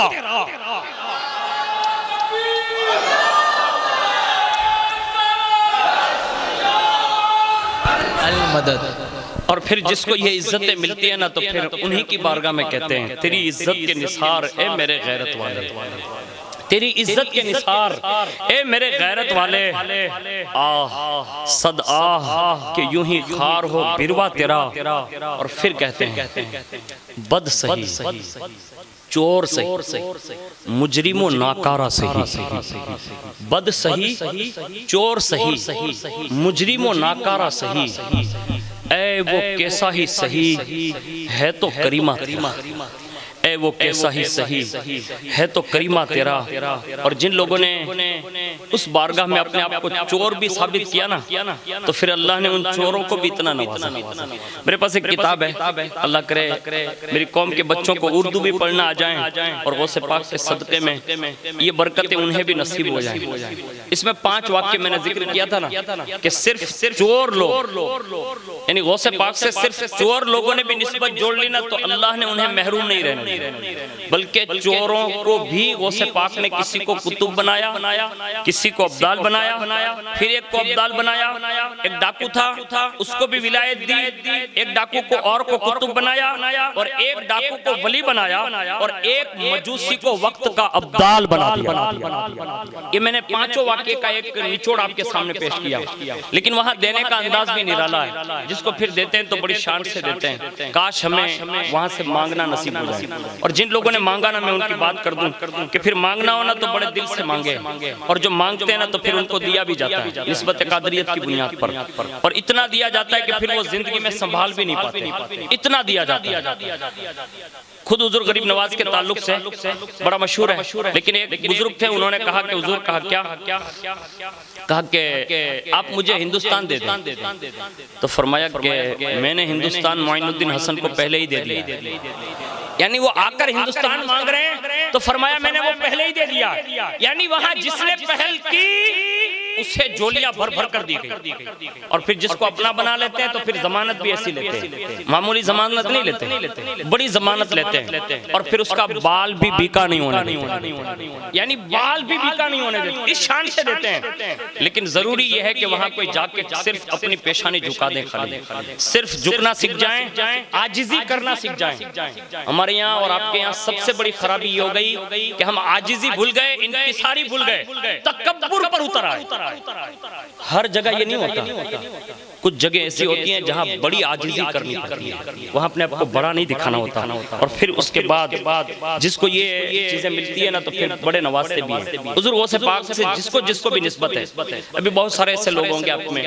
المدد۔ اور پھر جس کو یہ عزتیں ملتی ہیں نا تو پھر انہی کی بارگاہ میں کہتے ہیں تیری عزت کے نثار اے میرے غیرت والے، تیری عزت کے نثار اے میرے غیرت والے، آہ صد آہ کہ یوں ہی خار ہو بروا تیرا۔ اور پھر کہتے ہیں بد سہی چور سہی مجرم و ناکارہ سہی، بد سہی چور سہی مجرم و ناکارہ سہی، اے وہ کیسا ہی سہی ہے تو کریمہ تیرا، اے وہ کیسا ہی سہی ہے تو کریمہ تیرا۔ اور جن لوگوں نے اس بارگاہ میں اپنے آپ کو چور بھی ثابت کیا نا تو پھر اللہ نے ان چوروں کو بھی اتنا نوازا۔ میرے پاس ایک کتاب ہے، اللہ کرے میری قوم کے بچوں کو اردو بھی پڑھنا آ جائیں اور غوث پاک کے صدقے میں یہ برکتیں انہیں بھی نصیب ہو جائیں۔ اس میں 5 واقعے میں نے ذکر کیا تھا نا کہ صرف چور لوگ، یعنی غوث پاک سے صرف چور لوگوں نے بھی نسبت جوڑ لی نا تو اللہ نے انہیں محروم نہیں رہنے، بلکہ چوروں کو بھی غوث پاک نے کسی کو کتب بنایا، کسی کو عبدال بنایا، پھر ایک کو عبدال بنایا، ایک ڈاکو تھا اس کو بھی ولایت دی، ایک ڈاکو کو اور کو کتب بنایا، اور ایک ڈاکو کو ولی بنایا، اور ایک مجوسی کو وقت کا عبدال بنا دیا۔ یہ میں نے 5 واقعے کا ایک نچوڑ آپ کے سامنے پیش کیا، لیکن وہاں دینے کا انداز بھی نرالا ہے، جس کو پھر دیتے ہیں تو بڑی شان سے دیتے ہیں۔ کاش ہمیں وہاں سے مانگنا نصیب ہو جائے، اور جن لوگوں نے مانگا نا میں ان کی بات کر دوں کہ پھر مانگنا ہونا تو بڑے دل سے مانگے، اور جو مانگتے ہیں نا تو پھر ان کو دیا بھی جاتا ہے نسبت قادریت کی بنیاد پر، اور اتنا دیا جاتا ہے کہ پھر وہ زندگی میں سنبھال بھی نہیں پاتے، اتنا دیا جاتا ہے۔ خود حضور غریب نواز کے تعلق سے بڑا مشہور ہے، لیکن ایک بزرگ تھے، انہوں نے کہا کہ حضور کہا کیا؟ کہا کہ آپ مجھے ہندوستان دے دیں، تو فرمایا کہ میں نے ہندوستان معین الدین حسن کو پہلے ہی دے دیا، یعنی وہ آ کر ہندوستان مانگ رہے ہیں تو فرمایا میں نے وہ پہلے ہی دے دیا، یعنی وہاں جس نے پہل کی اسے جولیاں بھر بھر کر دی گئی، اور پھر جس کو اپنا بنا لیتے ہیں تو پھر ضمانت بھی ایسی لیتے ہیں، معمولی ضمانت نہیں لیتے، بڑی ضمانت لیتے ہیں، اور پھر اس کا بال بھی بیکا نہیں ہونے دیتے، یعنی بال بھی بیکا نہیں ہونے دیتے، اس شان سے دیتے ہیں۔ لیکن ضروری یہ ہے کہ وہاں کوئی جا کے صرف اپنی پیشانی جھکا دیں، خالی صرف جھکنا سیکھ جائیں، عاجزی کرنا سیکھ جائیں۔ ہمارے یہاں اور آپ کے یہاں سب سے بڑی خرابی یہ ہو گئی کہ ہم عاجزی بھول گئے، انکساری بھول گئے، تکبر پر اتر آئے۔ ہر جگہ یہ نہیں ہوتا، کچھ جگہ ایسی ہوتی ہیں جہاں بڑی عاجزی کرنی پڑتی ہے، وہاں اپنے آپ کو بڑا نہیں دکھانا ہوتا، اور پھر اس کے بعد جس کو یہ چیزیں ملتی ہیں نا تو پھر بڑے نوازتے بھی ہیں۔ حضور غوث پاک سے جس کو بھی نسبت ہے، ابھی بہت سارے ایسے لوگ ہوں گے آپ میں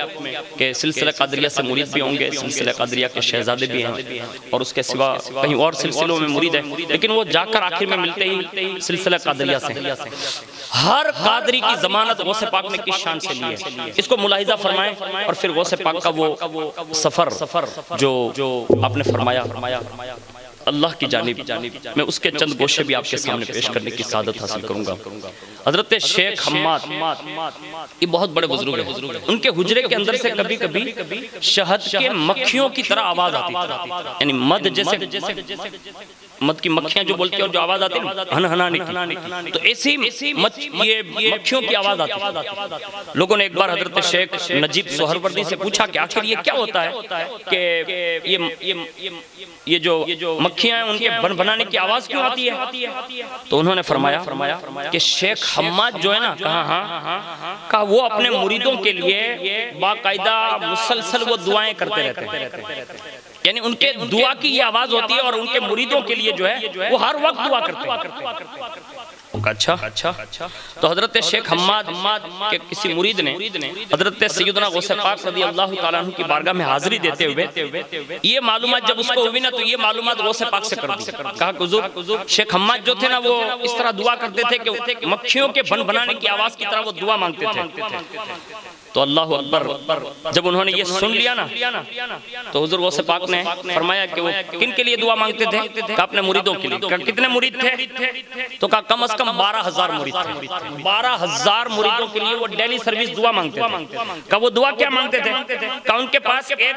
کہ سلسلہ قادریہ سے مرید بھی ہوں گے، سلسلہ قادریہ کے شہزادے بھی ہیں، اور اس کے سوا کہیں اور سلسلوں میں مرید ہیں، لیکن وہ جا کر آخر میں ملتے ہی سلسلہ قادریہ سے۔ ہر قادری کی ضمانت غوث پاک نے کس شان سے لی ہے، اس کو ملاحظہ فرمائیں، اور پھر غوث پاک کا وہ سفر جو آپ نے فرمایا اللہ کی جانب، میں اس کے چند گوشے بھی آپ کے سامنے پیش کرنے کی سعادت حاصل کروں گا۔ حضرت شیخ حماد یہ بہت بڑے بزرگ ہیں، ان کے حجرے کے اندر سے کبھی کبھی شہد کے مکھیوں کی طرح آواز آتی تھی، یعنی مد جیسے مد کی مکھیاں جو بولتی ہیں اور جو آواز آتی ہے ہن ہنانے کی، تو ایسی یہ مکھیوں کی آواز آتی ہے۔ لوگوں نے ایک بار حضرت شیخ نجیب سہروردی سے پوچھا کہ آخر یہ کیا ہوتا ہے کہ یہ جو مکھیاں ہیں ان کے بن بنانے کی آواز کیوں آتی ہے؟ تو انہوں نے فرمایا کہ شیخ حماد جو ہے نا، کہا وہ اپنے مریدوں کے لیے باقاعدہ مسلسل وہ دعائیں کرتے رہتے ہیں، یعنی ان کے دعا کی یہ آواز ہوتی ہے، اور ان کے مریدوں کے لیے جو ہے وہ ہر وقت دعا کرتے ہیں۔ اچھا، تو حضرت شیخ حماد کے کسی مرید نے حضرت سیدنا غوث پاک رضی اللہ تعالیٰ عنہ کی بارگاہ میں حاضری دیتے ہوئے یہ معلومات جب اس کو ہوئی نا تو یہ معلومات غوث پاک سے کر دی، کہا کہ حضور شیخ حماد جو تھے نا وہ اس طرح دعا کرتے تھے کہ مکھیوں کے بن بنانے کی آواز کی طرح وہ دعا مانگتے تھے۔ تو اللہ اکبر، جب انہوں نے یہ سن لیا نا تو حضور غوث پاک نے فرمایا کہ وہ کن کے لیے دعا مانگتے تھے؟ کہا اپنے مریدوں کے لیے۔ کہا کتنے مرید تھے؟ تو کہا کم از کم 12,000 مرید تھے، 12,000 مریدوں کے لیے وہ ڈیلی سروس دعا مانگتے تھے۔ کہا وہ دعا کیا مانگتے تھے؟ کہا ان کے پاس ایک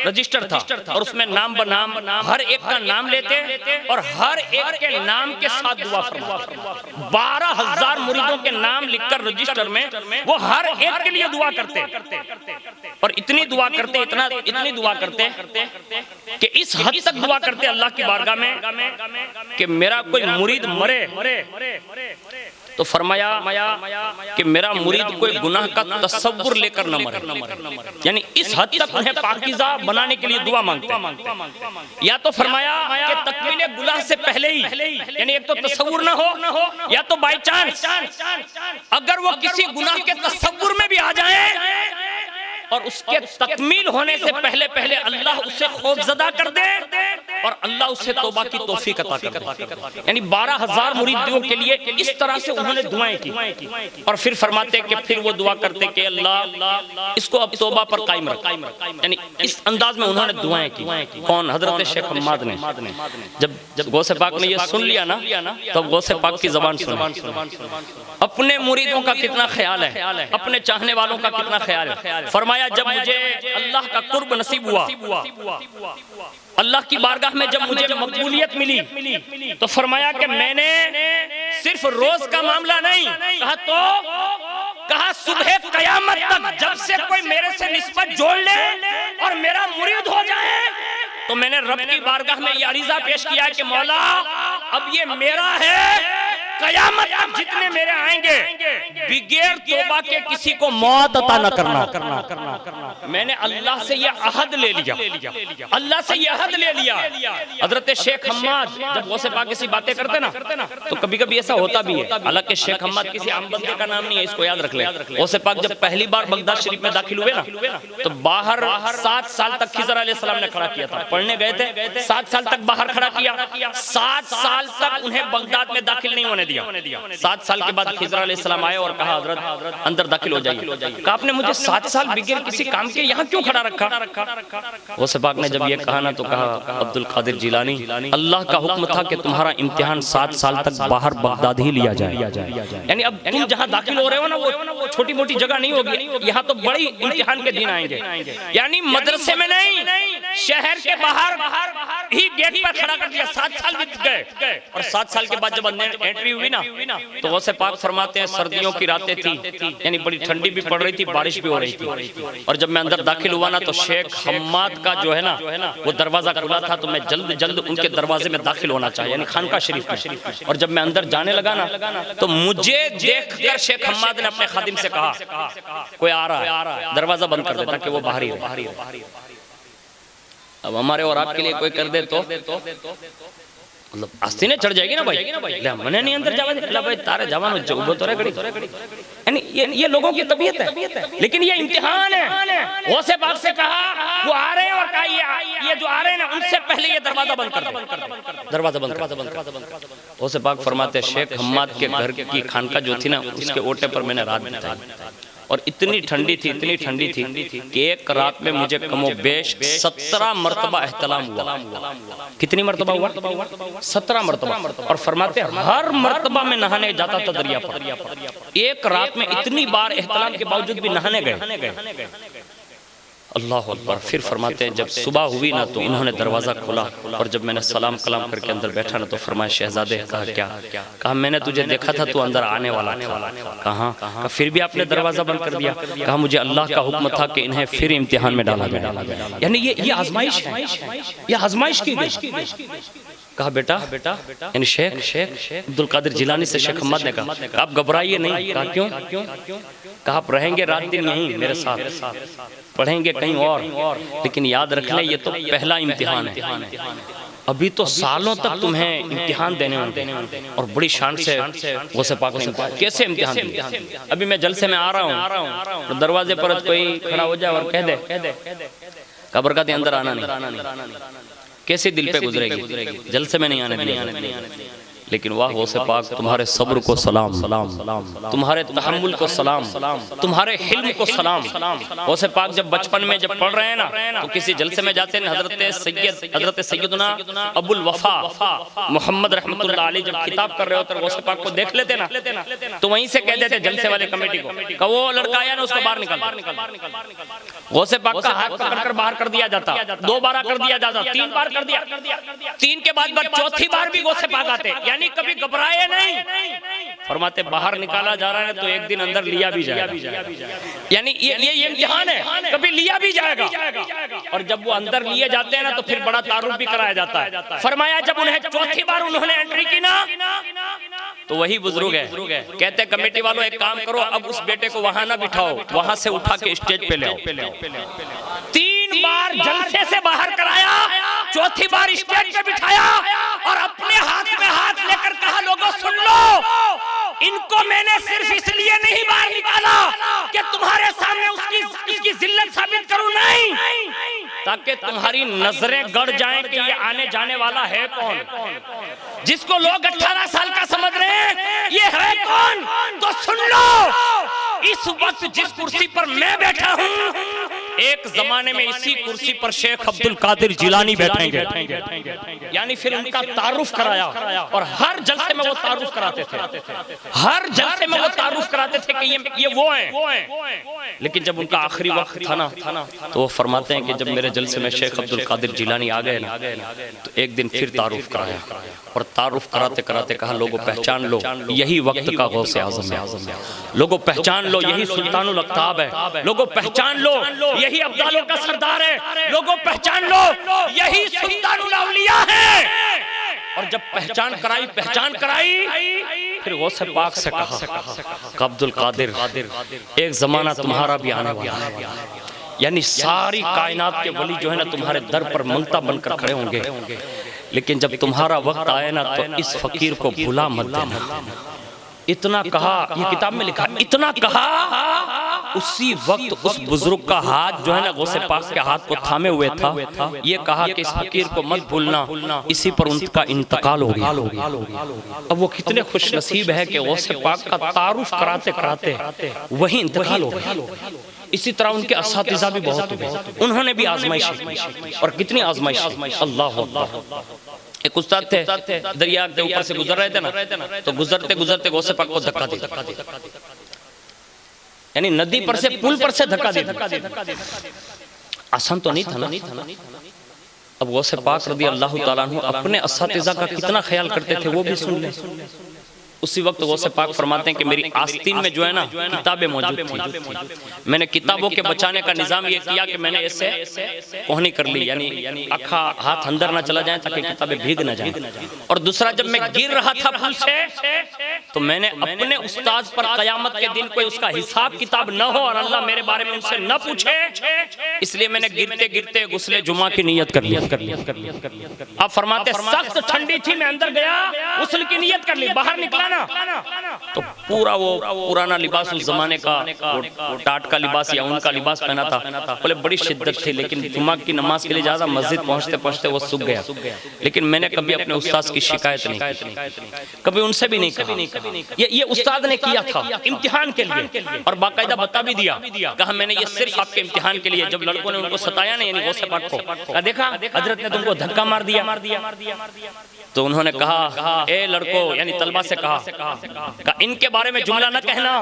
رجسٹر تھا، اور اس میں نام بنام ہر ایک کا نام لیتے اور ہر ایک کے نام کے ساتھ دعا فرماتے۔ 12,000 مریدوں کے نام لکھ کر رجسٹر میں وہ ہر ایک کے لیے دعا کرتے، اور اتنی دعا کرتے کہ اس حد تک دعا کرتے اللہ کی بارگاہ میں کہ میرا کوئی مرید مرے تو فرمایا کہ میرا مرید کوئی گناہ کا تصور لے کر نہ مرے، یعنی اس حد تک انہیں پاکیزہ بنانے کے لیے دعا مانگتے۔ یا تو فرمایا کہ تکمیل گناہ سے پہلے ہی، یعنی ایک تو تصور نہ ہو، یا تو بائی چانس اگر وہ کسی گناہ کے تصور میں بھی آ جائیں اور اس کے تکمیل ہونے سے پہلے اللہ اسے خوفزدہ کر دے اور اللہ اسے توبہ کی توفیق عطا کر دے۔ یعنی 12,000 مریدوں کے لیے اس طرح سے انہوں نے دعائیں کی، اور پھر فرماتے کہ پھر وہ دعا کرتے کہ اللہ اس کو اب توبہ پر قائم رکھ، یعنی اس انداز میں انہوں نے دعائیں کی۔ کون؟ حضرت شیخ حماد نے۔ جب غوث پاک نے یہ سن لیا نا تب غوث پاک کی زبان سنی، اپنے مریدوں کا کتنا خیال ہے، اپنے چاہنے والوں کا کتنا خیال ہے۔ فرمایا جب مجھے اللہ کا قرب نصیب ہوا، اللہ کی بارگاہ میں جب مجھے مقبولیت ملی تو فرمایا کہ میں نے صرف روز کا معاملہ نہیں کہا صبح قیامت تک جب سے کوئی میرے سے نسبت جوڑ لے اور میرا مرید ہو جائے تو میں نے رب کی بارگاہ میں یہ عریضہ پیش کیا کہ مولا اب یہ میرا ہے، قیامت تک جتنے میرے آئیں گے بغیر توبہ کے کسی کو موت عطا نہ کرنا. میں نے اللہ سے یہ عہد لے لیا, اللہ سے یہ عہد لے لیا. حضرت شیخ حماد جب غوث پاک کسی باتیں کرتے نا تو کبھی کبھی ایسا ہوتا بھی ہے, حالانکہ شیخ حماد کسی عام بندے کا نام نہیں ہے, اس کو یاد رکھ لیں. غوث پاک جب پہلی بار بغداد شریف میں داخل ہوئے نا تو باہر 7 سال تک خضر علیہ السلام نے کھڑا کیا تھا. پڑھنے گئے تھے, 7 سال تک باہر کھڑا کیا, 7 سال تک انہیں بغداد میں داخل نہیں ہونے دیا. 7 سال کے بعد خضر علیہ السلام آئے اور کہا حضرت اندر داخل ہو جائیے. کہا آپ نے مجھے 7 سال بغیر کسی کام کے یہاں کیوں کھڑا رکھا؟ غوث پاک نے جب یہ کہا نا تو کہا عبد القادر جیلانی, اللہ کا حکم تھا کہ تمہارا امتحان 7 سال تک باہر بغداد ہی لیا جائے. یعنی اب تم جہاں داخل ہو رہے ہو نا وہ چھوٹی موٹی جگہ نہیں ہوگی, یہاں تو بڑی امتحان کے دن آئیں گے. یعنی مدرسے میں نہیں, شہر کے باہر ہی گیٹ پر کھڑا کر دیا. 7 سال بیت گئے اور 7 سال کے بعد جب انٹری ہوئی نا تو غوث پاک فرماتے ہیں سردیوں کی راتیں تھی, یعنی بڑی ٹھنڈی بھی پڑ رہی تھی, بارش بھی ہو رہی تھی. اور جب میں اندر داخل ہوا نا تو شیخ حماد کا جو ہے نا وہ دروازہ کھلا تھا, تو میں جلد ان کے دروازے میں داخل ہونا چاہیے, یعنی خانقاہ شریف میں. اور جب میں اندر جانے لگا نا تو مجھے دیکھ کر شیخ حماد نے اپنے خادم سے کہا کوئی آ رہا ہے, دروازہ بند کر دے تاکہ وہ باہر ہی رہے. اب ہمارے اور آپ کے لیے کوئی کر دے تو مطلب آستینیں چڑھ جائے گی نا بھائی, میں نہیں اندر جاوا دے بھائی تارے جوانو جو تو رہ گڑی. یعنی یہ لوگوں کی طبیعت ہے, لیکن یہ امتحان ہے. غوث پاک سے کہا وہ آ رہے ہیں اور کہا یہ جو آ رہے ہیں نا ان سے پہلے یہ دروازہ بند کر دے, دروازہ بند کر. غوث پاک فرماتے شیخ حماد کے گھر کی خانقاہ جو تھی نا اس کے اوٹے پر میں نے رات بتائی, اور اتنی ٹھنڈی تھی کہ ایک رات میں مجھے کم و بیش 17 مرتبہ احتلام ہوا. کتنی مرتبہ ہوا؟ 17 مرتبہ. اور فرماتے ہر مرتبہ میں نہانے جاتا تھا دریا پر. ایک رات میں اتنی بار احتلام کے باوجود بھی نہانے گئے. اللہ اکبر. پھر فرماتے ہیں جب صبح ہوئی نا تو انہوں نے دروازہ کھولا, اور جب میں نے سلام کلام کر کے اندر بیٹھا نا تو فرمایا شہزادے, کہا کیا؟ کہا میں نے تجھے دیکھا تھا تو اندر آنے والا تھا. کہاں؟ کہا پھر بھی آپ نے دروازہ بند کر دیا. کہا مجھے اللہ کا حکم تھا کہ انہیں پھر امتحان میں ڈالا گیا. یعنی یہ آزمائش ہے, یہ آزمائش کی گئی. کہا بیٹا یعنی شیخ عبد القادر جیلانی سے شیخ حماد نے کہا آپ گھبرائیے نہیں. کہا کیوں؟ کہا آپ رہیں گے رات دن یہیں میرے ساتھ, پڑھیں گے کہیں اور, لیکن یاد رکھ لیں یہ تو پہلا امتحان ہے, ابھی تو سالوں تک تمہیں امتحان دینے ہوں گے. اور بڑی شان سے غوث پاک نے کیسے امتحان دیا. ابھی میں جلسے میں آ رہا ہوں, دروازے پر کوئی کھڑا ہو جائے اور کہہ دے قبر کا اندر آنا نہیں, کیسے دل پہ گزرے گی؟ جلسے میں نہیں آنے دیا. لیکن واہ غوث پاک تمہارے صبر کو سلام, تمہارے تحمل کو سلام, تمہارے حلم کو سلام. غوث پاک جب بچپن میں جب پڑھ رہے ہیں نا تو کسی جلسے میں جاتے ہیں, حضرت سیدنا ابو الوفا محمد رحمت اللہ علیہ جب خطاب کر رہے ہوتے غوث پاک کو دیکھ لیتے نا تو وہیں سے کہہ دیتے جلسے والے کمیٹی کو کہ وہ لڑکا آیا نا اس کو باہر نکال. غوث پاک کا ہاتھ پکڑ کر باہر کر دیا جاتا, 2 بار کر دیا جاتا, 3 بار کر دیا, 3 کے بعد 4تھی بار بھی غوث پاک آتے, یعنی کبھی گھبرائے نہیں. فرماتے باہر نکالا جا رہا ہے تو ایک دن اندر لیا بھی جائے گا. یعنی یہ امتحان ہے, کبھی لیا بھی جائے گا. اور جب وہ اندر لیے جاتے ہیں نا تو پھر بڑا تعارف بھی کرایا جاتا ہے. فرمایا جب انہیں 4تھی بار انہوں نے انٹری کی نا تو وہی بزرگ ہے, کہتے کمیٹی والوں ایک کام کرو, اب اس بیٹے کو وہاں نہ بٹھاؤ, وہاں سے اٹھا کے اسٹیج پہ لے آؤ. 3 بار جلسے سے باہر کرایا, 4تھی بار اسٹیج پہ بٹھایا اور اپنے ہاتھ میں ہاتھ لے کر کہا لوگوں سن لو, ان کو میں نے صرف اس لیے نہیں باہر نکالا کہ تمہارے سامنے اس کی ذلت ثابت کروں, نہیں, تاکہ تمہاری نظریں گڑ جائیں کہ یہ آنے جانے والا ہے کون, جس کو لوگ 18 سال کا سمجھ رہے ہیں یہ ہے کون. تو سن لو, اس وقت جس کرسی پر میں بیٹھا ہوں ایک زمانے میں اسی کرسی پر شیخ عبد القادر جیلانی بیٹھیں گے. یعنی پھر ان کا تعارف کرایا, اور ہر جلسے میں وہ تعارف کراتے تھے, ہر جلسے میں وہ تعارف کراتے تھے کہ یہ وہ ہیں. لیکن جب ان کا آخری وقت تھا نا تو وہ فرماتے ہیں کہ جب میرے جلسے میں شیخ عبد القادر جیلانی آ گئے نا تو ایک دن پھر تعارف کرایا, اور تعارف کراتے کراتے کہا لوگوں پہچان لو یہی وقت کا غوث اعظم ہے, لوگوں پہچان لو یہی سلطان الاقطاب ہے, لوگوں پہچان لو یہی ابدالوں کا سردار ہے, لوگوں پہچان لو یہی سلطان الاولیاء ہے. اور جب پہچان کرائی پھر غوث پاک سے کہا کہ عبد القادر ایک زمانہ تمہارا بھی آنے والا ہے، یعنی ساری کائنات کے ولی جو ہے نا تمہارے در پر ملتا بن کر کھڑے ہوں گے، لیکن جب تمہارا وقت آئے نا تو اس فقیر کو بھلا مت دینا۔ اتنا کہا، یہ کتاب میں لکھا، اتنا کہا، اسی وقت اس بزرگ کا ہاتھ جو ہے نا غوث پاک کے ہاتھ کو تھامے ہوئے تھا، یہ کہا کہ اس فقیر کو مت بھولنا، اسی پر ان کا انتقال ہو گیا۔ اب وہ کتنے خوش نصیب ہے کہ غوث پاک کا تعارف کراتے کراتے وہی انتقال ہو گیا۔ اسی طرح ان کے اساتذہ بھی بہت ہوئے، انہوں نے بھی آزمائش کی، اور کتنی آزمائش کی، اللہ اکبر۔ ایک استاد تھے، دریا کے اوپر سے گزر رہے تھے نا، تو گزرتے گزرتے غوث پاک کو دھکا دی، یعنی ندی پر سے پل پر سے دھکا دی۔ آسان تو نہیں تھا نا۔ اب غوث پاک رضی اللہ تعالیٰ عنہ اپنے اساتذہ کا کتنا خیال کرتے تھے وہ بھی سن لیں۔ اسی وقت غوث پاک فرماتے ہیں کہ میری آستین میں جو ہے نا کتابیں موجود تھی، میں نے کتابوں کے بچانے کا نظام یہ کیا کہ میں نے اسے کوہنی کر لی، یعنی اکھا ہاتھ اندر نہ چلا جائیں تاکہ کتابیں بھیگ نہ جائیں۔ اور دوسرا، جب میں گر رہا تھا پل سے تو میں نے اپنے استاذ پر قیامت کے دن کوئی اس کا حساب کتاب نہ ہو اور اللہ میرے بارے میں ان سے نہ پوچھے، اس لیے میں نے گرتے گرتے غسل جمعہ کی نیت کر لی۔ آپ فرماتے سخت ٹھنڈی تھی، میں اندر گیا، غسل کی نیت کر لی، باہر نکلا تو پورا وہ پرانا لباس اس زمانے کا، وہ ٹاٹ کا لباس یا ان کا لباس پہنا تھا، بولے بڑی شدت تھی، لیکن جمعہ کی نماز کے لیے جاتا، مسجد پہنچتے پہنچتے وہ سوکھ گیا۔ لیکن میں نے کبھی اپنے استاذ کی شکایت نہیں کی، کبھی ان سے بھی نہیں کہا، یہ استاد نے کیا تھا امتحان کے لیے، اور باقاعدہ بتا بھی دیا، کہا میں نے یہ صرف آپ کے امتحان کے لیے۔ جب لڑکوں نے ان کو ستایا نا، یعنی غوث پاک کو، دیکھا حضرت نے تم کو دھکا مار دیا، تو انہوں نے کہا اے لڑکو، یعنی طلبہ سے کہا کہ ان کے بارے میں جملہ نہ کہنا،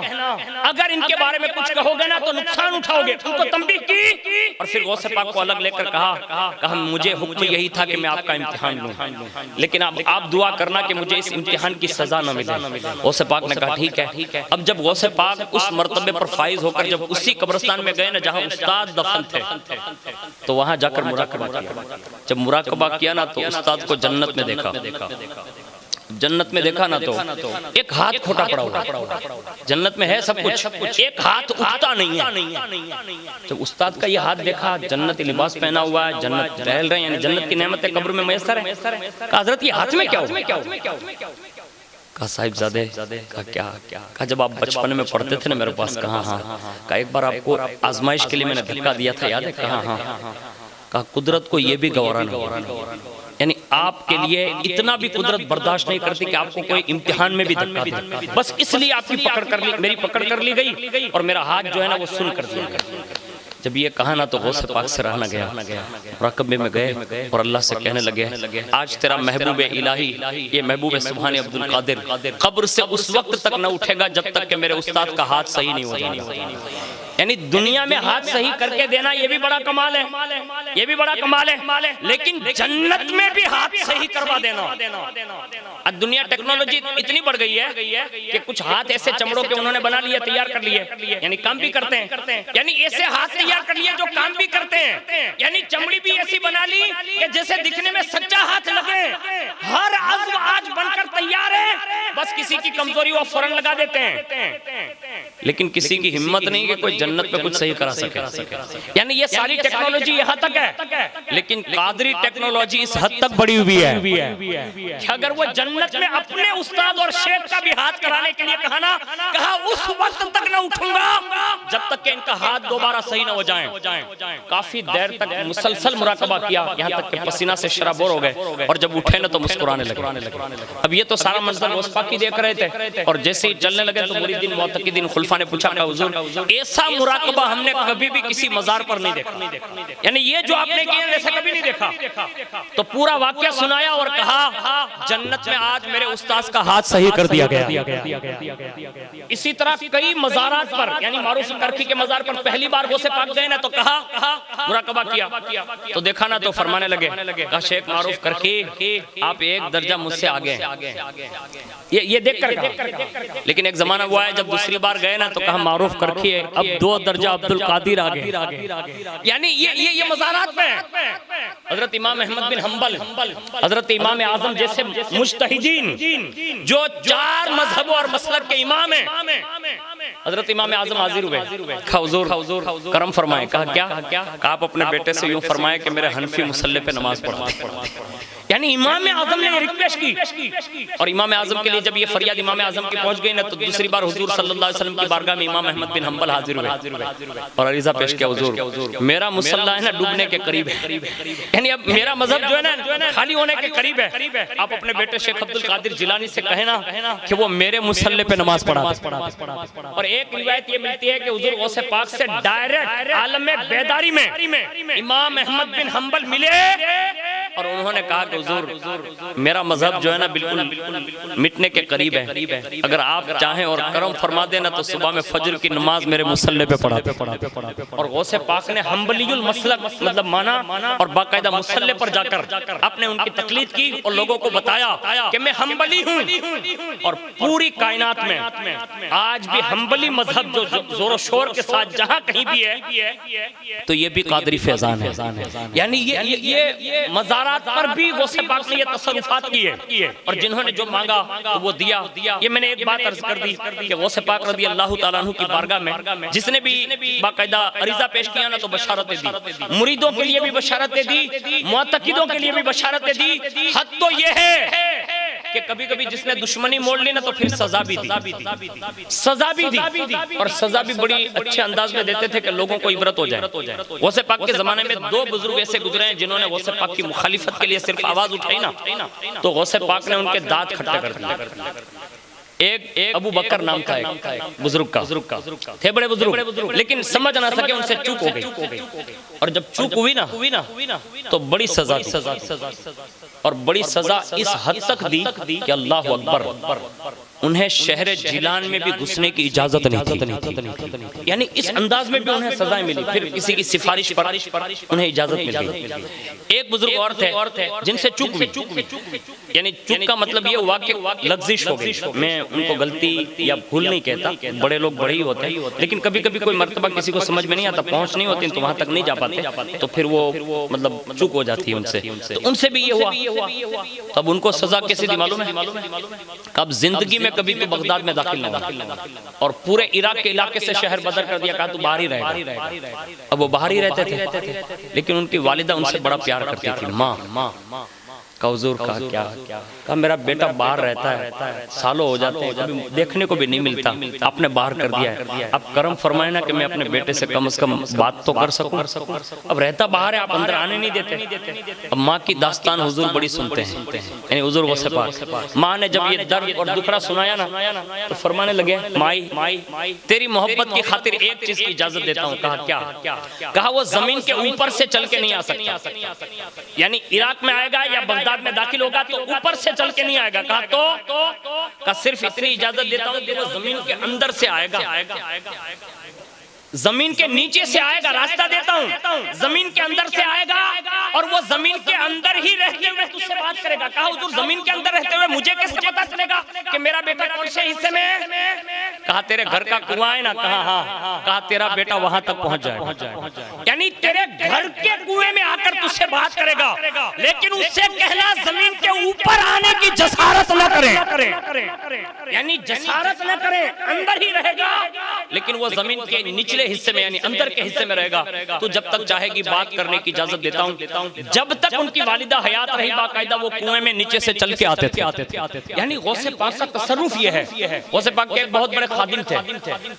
اگر ان کے بارے میں کچھ کہو گے نا تو نقصان اٹھاؤ گے۔ ان کو تنبیہ کی، اور پھر غوث پاک کو الگ لے کر کہا مجھے حکم یہی تھا کہ میں آپ کا امتحان لوں، لیکن آپ دعا کرنا کہ مجھے اس امتحان کی سزا نہ ملے۔ غوث پاک نے کہا ٹھیک ہے۔ اب جب غوث پاک اس مرتبے پر فائز ہو کر جب اسی قبرستان میں گئے نا جہاں استاد دفن تھے، تو وہاں جا کر مراقبہ کیا۔ جب مراقبہ کیا نا تو استاد کو جنت میں دیکھا، جنت میں دیکھا نا تو ایک ہاتھ کھوٹا پڑا ہوا، جنت میں ہے سب کچھ، ایک ہاتھ اٹھتا نہیں ہے۔ جب استاد کا یہ ہاتھ دیکھا، جنتی لباس پہنا ہوا ہے، جنت ٹہل رہے ہیں، یعنی جنت کی نعمتیں قبر میں میسر ہیں۔ کہا حضرت یہ ہاتھ میں کیا ہوا؟ کہا صاحب زادے، کہا جب آپ بچپن میں پڑھتے تھے نا میرے پاس، کہا ہاں، کہا ایک بار آپ کو آزمائش کے لیے میں نے دھکا دیا تھا، یاد ہے؟ کہا ہاں۔ کہا قدرت کو یہ بھی گوارا نہیں، یعنی آپ کے لیے اتنا بھی قدرت برداشت نہیں کرتی کہ آپ کو کوئی امتحان میں بھی دھکا دے، بس اس لیے آپ کی پکڑ کر لی، میری پکڑ کر لی گئی، اور میرا ہاتھ جو ہے نا وہ سن کر دیا گیا۔ جب یہ کہا نا تو غوث پاک سے رہا نہ گیا، مراقبے میں گئے اور اللہ سے کہنے لگے آج تیرا محبوب الہی، یہ محبوب سبحان عبد القادر قبر سے اس وقت تک نہ اٹھے گا جب تک کہ میرے استاد کا ہاتھ صحیح نہیں ہو جائے۔ یعنی دنیا میں ہاتھ صحیح کر کے دینا یہ بھی بڑا کمال ہے، یہ بھی بڑا کمال ہے، لیکن جنت میں بھی ہاتھ صحیح کروا دینا۔ اب دنیا ٹیکنالوجی اتنی بڑھ گئی ہے کہ کچھ ہاتھ ایسے چمڑوں کے انہوں نے بنا لیے، تیار کر لیے، یعنی کام بھی کرتے ہیں، یعنی ایسے ہاتھ تیار کر لیے جو کام بھی کرتے ہیں، یعنی چمڑی بھی ایسی بنا لی کہ جیسے دکھنے میں سچا ہاتھ لگے، ہر عضو آج بن کر تیار ہے، بس کسی کی کمزوری وہ فوراً لگا دیتے ہیں، لیکن کسی کی ہمت نہیں کہ کوئی جنت پہ کچھ صحیح کرا سکے۔ یعنی یہ ساری ٹیکنالوجی یہاں تک ہے، لیکن قادری ٹیکنالوجی اس حد تک بڑی ہوئی ہے کہ اگر وہ جنت میں اپنے استاد اور شیخ کا بھی ہاتھ کرانے کے لیے کہا اس وقت تک نہ اٹھوں گا جب تک کہ ان کا ہاتھ دوبارہ صحیح نہ ہو جائیں۔ کافی دیر تک مسلسل مراقبہ کیا، یہاں تک کہ پسینہ سے شرابور ہو گئے، اور جب اٹھے نا تو مسکرانے لگے۔ اب یہ تو سارا منظر غوث پاک کی دیکھ رہے تھے، اور جیسے ہی چلنے لگے تو مریدین معتقدین خلفاء نے پوچھا کہ حضور ایسا مراقبہ ہم نے کبھی بھی کسی مزار پر نہیں دیکھا، یعنی یہ جو آپ نے کیا ایسا کبھی نہیں دیکھا۔ تو پورا واقعہ سنایا اور کہا جنت میں آج میرے استاذ کا ہاتھ صحیح کر دیا گیا۔ اسی طرح کئی مزارات پر، یعنی معروف کرکی کے مزار پر پہلی بار غوث پاک گئے نا تو کہا مراقبہ کیا، تو دیکھا نا تو فرمانے لگے کہا شیخ معروف کرکی آپ ایک درجہ مجھ سے آگے ہیں، یہ دیکھ کر کہا۔ لیکن ایک زمانہ ہوا ہے جب دوسری بار گئے نا تو کہا معروف کرکی اب 2 درجہ عبد القادر آگے، یعنی یہ مزارات میں حضرت امام احمد بن حنبل، حضرت امام اعظم جیسے مجتہدین جو 4 مذہبوں اور مسلک کے امام ہیں، حضرت امام اعظم حاضر ہوئے، کہا حضور کرم فرمائیں، کہا کیا؟ کہا آپ اپنے بیٹے سے یوں فرمائیں کہ میرے حنفی مصلی پہ نماز پڑھا دیں۔ یعنی امام اعظم نے یہ ریکویسٹ کی، اور امام اعظم کے لیے جب یہ فریاد امام اعظم کی پہنچ گئی نا تو دوسری بار حضور صلی اللہ علیہ وسلم کی بارگاہ میں امام احمد بن حنبل حاضر ہوئے اور عریضہ پیش کیا، حضور میرا مصلی ہے نا ڈوبنے کے قریب ہے، یعنی اب میرا مذہب جو ہے نا خالی ہونے کے قریب ہے، آپ اپنے بیٹے شیخ عبد القادر جیلانی سے کہیں نا کہ وہ میرے مصلی پہ نماز پڑھا دے۔ اور ایک روایت یہ ملتی ہے کہ حضور غوث پاک سے ڈائریکٹ عالم بیداری میں امام احمد بن حنبل ملے اور انہوں نے کہا کہ حضور میرا مذہب جو ہے نا بالکل مٹنے کے قریب ہے، اگر آپ چاہیں اور کرم فرما دینا تو صبح میں فجر کی نماز میرے مصلی پہ پڑھا دیں۔ اور غوث پاک نے حنبلی المسلک مطلب مانا اور باقاعدہ مصلی پر جا کر آپ نے ان کی تقلید کی اور لوگوں کو بتایا کہ میں حنبلی ہوں، اور پوری کائنات میں آج بھی حنبلی مذہب جو زور و شور کے ساتھ جہاں کہیں بھی ہے تو یہ بھی قادری فیضان ہے، یعنی یہ مزارات پر بھی غوث پاک نے یہ تصرفات کیے، اور جنہوں نے جو مانگا تو وہ دیا۔ یہ میں نے ایک بات عرض کر دی کہ غوث پاک رضی اللہ تعالیٰ عنہ کی بارگاہ میں جس نے بھی باقاعدہ عریضہ پیش کیا نا تو بشارتیں دی، مریدوں کے لیے بھی بشارتیں دی، معتقدوں کے لیے بھی بشارتیں دی، حد تو یہ ہے کہ کبھی کبھی جس نے دشمنی موڑ لی نا تو پھر سزا بھی دی، اور سزا بھی بڑی اچھے انداز میں دیتے تھے کہ لوگوں کو عبرت ہو جائے۔ غوث پاک کے زمانے میں 2 بزرگ ایسے گزرے ہیں جنہوں نے غوث پاک کی مخالفت کے لیے صرف آواز اٹھائی نا تو غوث پاک نے ان کے دانت کھٹے کر دیے۔ ایک ابو بکر نام کا ایک بزرگ کا تھے، بڑے بزرگ، لیکن سمجھ نہ سکے، ان سے چوک ہو گئی، اور جب چوک ہوئی نا تو بڑی سزا دی، اور بڑی سزا اس حد تک دی کہ اللہ اکبر انہیں شہر جیلان میں بھی گھسنے کی اجازت نہیں تھی، یعنی اس انداز میں بھی انہیں سزائیں ملی، پھر کسی کی سفارش پر انہیں اجازت مل گئی۔ ایک بزرگ اور تھے جن سے چوک ہوئی، یعنی چوک کا مطلب یہ ہوا کہ لغزش ہو گئی، میں ان کو غلطی یا بھول نہیں کہتا، بڑے لوگ بڑے ہی ہوتے ہیں، لیکن کبھی کبھی کوئی مرتبہ کسی کو سمجھ میں نہیں آتا، پہنچ نہیں ہوتی تو وہاں تک نہیں جا پاتے، تو پھر وہ مطلب چوک ہو جاتی ہے ان سے، تو ان سے بھی یہ ہوا۔ تب ان کو سزا کیسی دی معلوم ہے؟ اب زندگی میں کبھی تو بغداد میں داخل نہ ہونا، اور پورے عراق کے علاقے سے شہر بدر کر دیا، کہا تو باہر ہی رہے گا۔ اب وہ باہر ہی رہتے تھے، لیکن ان کی والدہ ان سے بڑا پیار کرتی تھی، ماں کا حضور کہا میرا بیٹا باہر رہتا ہے، سالوں ہو جاتے ہیں، کبھی دیکھنے کو بھی نہیں ملتا، آپ نے باہر کر دیا ہے، آپ کرم فرمائیں نا کہ میں اپنے بیٹے سے کم از کم بات تو کر سکوں، اب رہتا باہر ہے، آپ اندر آنے نہیں دیتے۔ اب ماں کی داستان حضور بڑی سنتے ہیں، یعنی حضور غوث پاک، ماں نے جب یہ درد اور دکھڑا سنایا نا تو فرمانے لگے مائی تیری محبت کی خاطر ایک چیز کی اجازت دیتا ہوں۔ کہا کیا؟ کہا وہ زمین کے اوپر سے چل کے نہیں آ سکتا، یعنی عراق میں آئے گا یا بغداد میں داخل ہوگا تو اوپر سے چل کے نہیں آئے گا، کہا تو صرف اتنی اجازت دیتا ہوں کہ وہ زمین کے اندر سے آئے گا، زمین کے نیچے سے آئے گا، راستہ دیتا ہوں، زمین کے اندر سے آئے گا اور وہ زمین کے اندر ہی رہتے ہوئے تجھ سے بات کرے گا۔ کہا حضور زمین کے اندر رہتے ہوئے مجھے کیسے پتا چلے گا کہ میرا بیٹا کون سے حصے میں ہے؟ کہا تیرے گھر کا کنواں ہے نا، کہا ہاں، کہا تیرا بیٹا وہاں تک پہنچ جائے گا، یعنی تیرے گھر کے کنویں میں آ کر تجھ سے بات کرے گا، لیکن اس سے کہنا زمین کے اوپر آنے کی جسارت نہ کرے، یعنی جسارت نہ کرے، اندر ہی رہے گا، لیکن وہ زمین کے نچلے حصے میں یعنی اندر کے حصے میں رہے گا، تو جب تک چاہے گی بات کرنے کی اجازت دیتا ہوں۔ جب تک ان کی والدہ حیات رہی باقاعدہ وہ کنویں میں نیچے سے چل کے آتے تھے، یعنی غوث پاک کا تصرف یہ ہے۔ غوث پاک کے ایک بہت بڑے خادم تھے،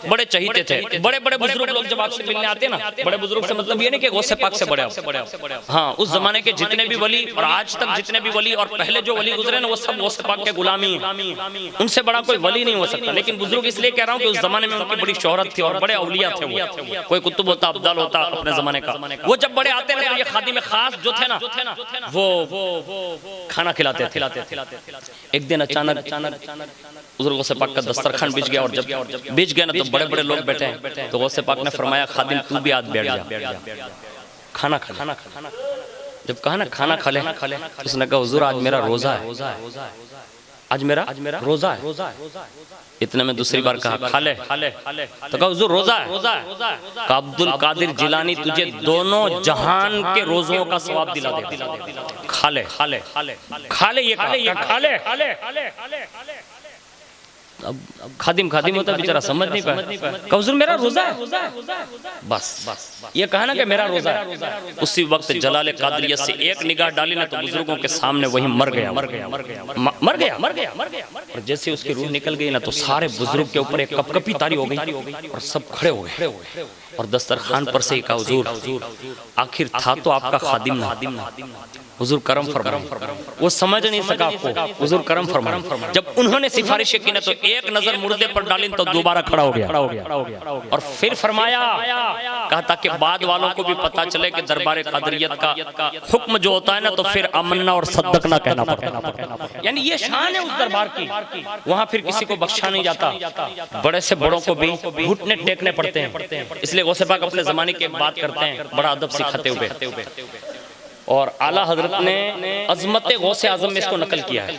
بڑے چہیتے تھے، بڑے بڑے بزرگ لوگ جب آپ سے ملنے آتے نا، بڑے بزرگ سے مطلب یہ نہیں کہ غوث پاک سے بڑے، ہاں اس زمانے کے جتنے بھی ولی اور آج تک جتنے بھی ولی اور پہلے جو ولی گزرے نا وہ سب غوث پاک کے غلامی ہیں، ان سے بڑا کوئی ولی نہیں ہو سکتا، لیکن بزرگ اس لیے کہہ رہا ہوں کہ اس زمانے میں ان کی بڑی شہرت تھی اور بڑے اولیاء تھے، وہ کوئی کتب ہوتا، ابدال ہوتا اپنے زمانے کا، وہ جب بڑے آتے ہیں تو یہ خادم خاص جو تھے نا وہ کھانا کھلاتے تھے۔ ایک دن اچانک حضور غوث پاک کا دسترخوان بچ گیا، اور جب بچ گیا نا تو بڑے بڑے لوگ بیٹھے ہیں، تو غوث پاک نے فرمایا خادم تو بھی آج بیٹھ جا، کھانا کھا۔ جب کہا نا کھانا کھا لے، اس نے کہا حضور آج میرا روزہ ہے، آج میرا روزہ ہے۔ اتنے میں دوسری بار کہا کھا لے، تو کہا حضور روزہ ہے۔ کہا عبد القادر جیلانی تجھے دونوں جہان کے روزوں کا ثواب دلا دے، کھا لے کھا لے، یہ کہا کھا لے۔ اب خادم ہوتا بیچارہ سمجھ نہیں پایا، کہا حضور میرا روزہ ہے، بس یہ کہا نا کہ میرا روزہ ہے۔ اسی وقت جلال قادریت سے ایک نگاہ ڈالی نا تو بزرگوں کے سامنے وہی مر گیا۔ اور جیسے اس کی روح نکل گئی نا تو سارے بزرگ کے اوپر ایک کپ کپی طاری ہو گئی اور سب کھڑے ہو گئے اور دسترخوان پر سے ہی کہا حضور آخر تھا تو آپ کا خادم نہ، حضور کرم فرمائیں۔ وہ سمجھ نہیں سکا آپ کو، حضور کرم فرمائیں۔ جب انہوں نے سفارش کی نا تو ایک نظر مردے پر ڈالیں تو دوبارہ کھڑا ہو گیا اور پھر فرمایا، کہا تاکہ بعد والوں کو بھی پتا چلے کہ دربار قادریت کا حکم جو ہوتا ہے نا تو پھر امنا اور صدقنا کہنا پڑتا ہے، یعنی یہ شان ہے اس دربار کی، وہاں پھر کسی کو بخشا نہیں جاتا، بڑے سے بڑوں کو بھی گھٹنے ٹیکنے پڑتے ہیں۔ اس لیے غوث پاک اپنے زمانے کی ایک بات کرتے ہیں بڑا ادب سکھاتے ہوئے، اور اعلیٰ حضرت نے عظمت غوث اعظم میں اس کو نقل کیا ہے۔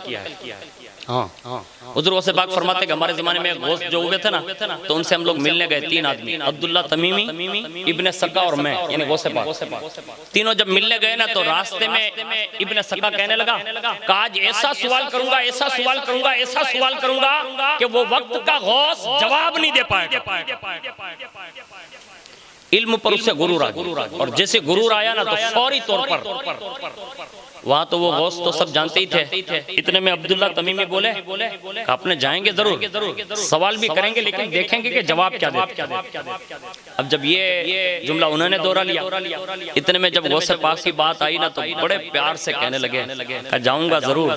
حضور غوث پاک فرماتے ہیں کہ ہمارے زمانے میں غوث جو ہوئے تھے نا تو ان سے ہم لوگ ملنے گئے، 3 آدمی، عبداللہ تمیمی، ابن سقا اور میں، یعنی غوث پاک، تینوں جب ملنے گئے نا تو راستے میں ابن سقا کہنے لگا کہ آج ایسا سوال کروں گا، ایسا سوال کروں گا، ایسا سوال کروں گا کہ وہ وقت کا غوث جواب نہیں دے پائے گا۔ علم پر اس سے غرور آ گیا، اور جیسے غرور آیا نا تو فوری طور پر وہاں تو وہ غوث تو سب جانتے ہی تھے، اتنے میں عبداللہ تمیمی بولے اپنے جائیں گے ضرور، سوال بھی کریں گے لیکن دیکھیں گے کہ جواب کیا دیتے۔ اب جب یہ جملہ انہوں نے دہرا لیا، اتنے میں جب غوث پاک کی بات آئی نا تو بڑے پیار سے کہنے لگے کہ جاؤں گا ضرور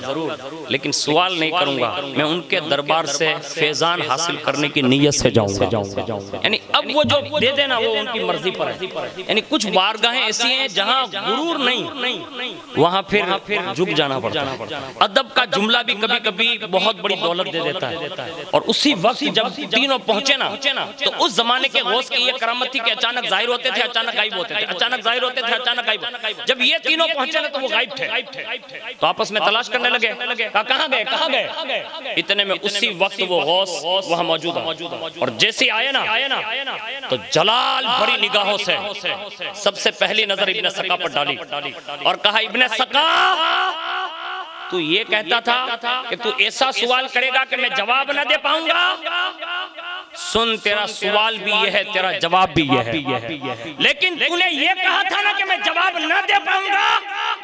لیکن سوال نہیں کروں گا، میں ان کے دربار سے فیضان حاصل کرنے کی نیت سے جاؤں گا۔ یعنی اب وہ جو دے دینا وہ ان کی مرضی پر ہے، یعنی کچھ بارگاہیں ایسی ہیں جہاں غرور نہیں، وہاں پھر جھک جانا پڑتا ہے۔ ادب کا جملہ بھی کبھی کبھی بہت بڑی دولت دے دیتا ہے، اور اسی وقت جب تینوں پہنچے نا تو اس زمانے کے غوث کی یہ کرامت تھی کہ اچانک ظاہر ہوتے تھے، اچانک غائب ہوتے تھے، اچانک ظاہر ہوتے تھے، اچانک غائب۔ جب یہ تینوں پہنچے نا تو وہ غائب تھے، تو آپس میں تلاش کرنے لگے، کہاں گئے؟ اتنے میں اسی وقت وہ غوث وہاں موجود ہے، اور جیسے آئے نا تو جلال بھری نگاہوں سے سب سے پہلی نظر ابن سقا پر ڈالی اور کہا ابن سقا تو یہ کہتا تھا کہ تو ایسا سوال کرے گا کہ میں جواب نہ دے پاؤں گا، سن تیرا سوال بھی یہ ہے، تیرا جواب بھی یہ ہے، لیکن تو نے یہ کہا تھا نا کہ میں جواب نہ دے پاؤں گا،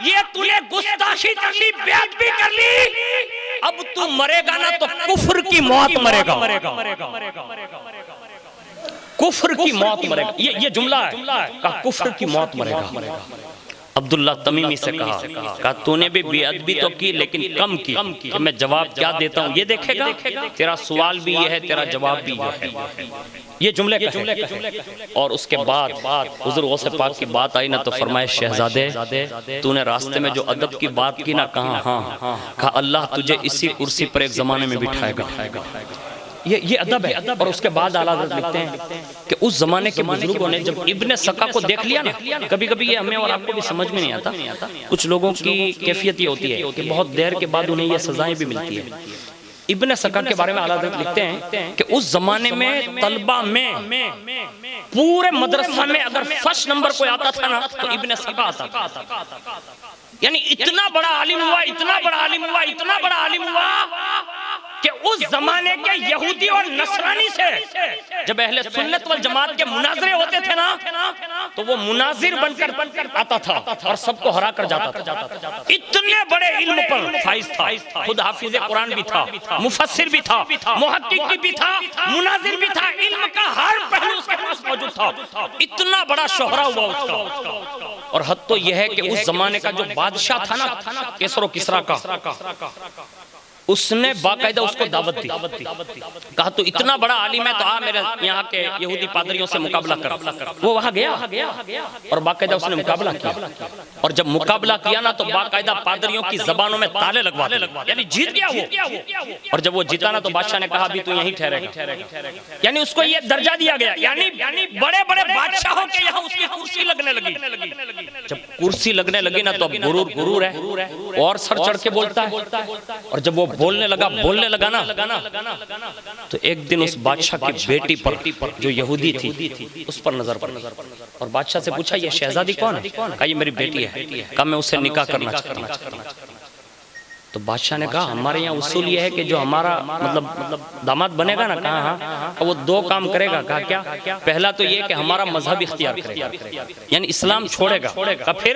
یہ تو نے گستاخی کر لی، بیعت بھی کر لی، اب تو مرے گا نا تو کفر کی موت مرے گا، کفر کی موت مرے گا، یہ جملہ ہے کہا کفر کی موت مرے گا۔ عبداللہ تمیمی سے کہا تو نے بھی بے ادبی تو کی لیکن کم کی، کہ میں جواب کیا دیتا ہوں یہ دیکھے گا، تیرا سوال بھی یہ ہے، تیرا جواب بھی یہ ہے، یہ جملے کہے۔ اور اس کے بعد حضور غوث پاک کی بات آئی نا تو فرمائے شہزادے تو نے راستے میں جو ادب کی بات کی نا، کہا اللہ تجھے اسی کرسی پر ایک زمانے میں بٹھائے گا، یہ ادب ہے۔ اور اس کے بعد اعلیٰ حضرت لکھتے ہیں کہ اس زمانے کے بزرگوں نے جب ابن سقا کو دیکھ لیا نا، کبھی کبھی یہ ہمیں اور آپ کو بھی سمجھ میں نہیں آتا، کچھ لوگوں کی کیفیت یہ ہوتی ہے کہ بہت دیر کے بعد انہیں یہ سزائیں بھی ملتی ہیں۔ ابن سقا کے بارے میں اعلیٰ حضرت لکھتے ہیں کہ اس زمانے میں طلبہ میں پورے مدرسہ میں اگر فرسٹ نمبر کوئی آتا تھا نا تو ابن سقا آتا تھا، یعنی اتنا بڑا عالم ہوا، اتنا بڑا عالم ہوا، اتنا بڑا عالم ہوا کہ اس زمانے کے یہودی اور نصرانی سے جب اہل سنت والجماعت کے مناظرے ہوتے تھے نا تو وہ مناظر بن کر آتا تھا اور سب کو ہرا کر جاتا تھا۔ اتنے بڑے علم پر فائز تھا، خود حافظ قرآن بھی تھا، مفسر بھی تھا، محقق بھی تھا، مناظر بھی تھا، علم کا ہر پہلو اس کے پاس موجود تھا، اتنا بڑا شہرہ ہوا اس کا۔ اور حد تو یہ ہے کہ اس زمانے کا جو بادشاہ تھا نا کیسر و کسریٰ کا، اس نے باقاعدہ اس کو دعوت دی، کہا تو اتنا بڑا عالم ہے تو میرے یہاں کے یہودی پادریوں سے مقابلہ کر۔ وہ وہاں گیا اور باقاعدہ اس نے مقابلہ کیا، اور جب مقابلہ کیا نا تو باقاعدہ پادریوں کی زبانوں میں تالے لگوا دے، یعنی جیت گیا وہ۔ اور جب وہ جیتا نا تو بادشاہ نے کہا بھی تو یہیں ٹھہرے گا، یعنی اس کو یہ درجہ دیا گیا، یعنی بڑے بڑے بادشاہوں کے یہاں اس کی کرسی لگنے لگی۔ جب کرسی لگنے لگی نا تو اب غرور ہے اور سر چڑھ کے بولتا ہے، اور جب وہ بولنے لگا نا تو ایک دن اس بادشاہ کی بیٹی پر جو یہودی تھی اس پر نظر پڑی، اور بادشاہ سے پوچھا یہ شہزادی کون ہے؟ کہا یہ میری بیٹی ہے، کہا میں اسے نکاح کرنا چاہتا ہوں۔ تو بادشاہ نے کہا ہمارے یہاں اصول یہ ہے کہ جو ہمارا مطلب داماد بنے گا نا، کہا ہاں، وہ دو کام کرے گا۔ کہا کیا؟ پہلا تو یہ کہ ہمارا مذہب اختیار کرے گا، یعنی اسلام چھوڑے گا۔ کہا پھر؟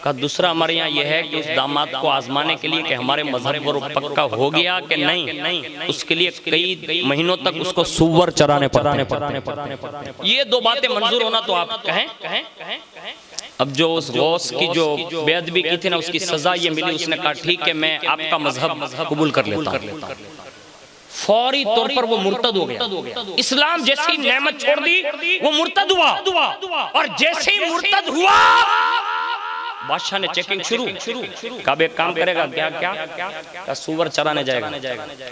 کہا دوسرا ہمارے یہاں یہ ہے کہ اس داماد کو آزمانے کے لیے کہ ہمارے مذہب پر پکا ہو گیا کہ نہیں، اس کے لیے کئی مہینوں تک اس کو سور چرانے پڑتے۔ یہ دو باتیں منظور ہونا تو آپ کہیں۔ اب جو اس غوث کی جو بے ادبی کی تھی نا اس کی سزا یہ ملی، اس نے کہا ٹھیک ہے میں آپ کا مذہب قبول کر لیتا ہوں۔ فوری طور پر وہ مرتد ہو گیا، اسلام جیسی نعمت چھوڑ دی وہ مرتد ہوا، اور جیسے ہی مرتد ہوا بادشاہ نے چیکنگ شروع۔ کہا ایک کام کرے گا، کیا سور چرانے جائے گا۔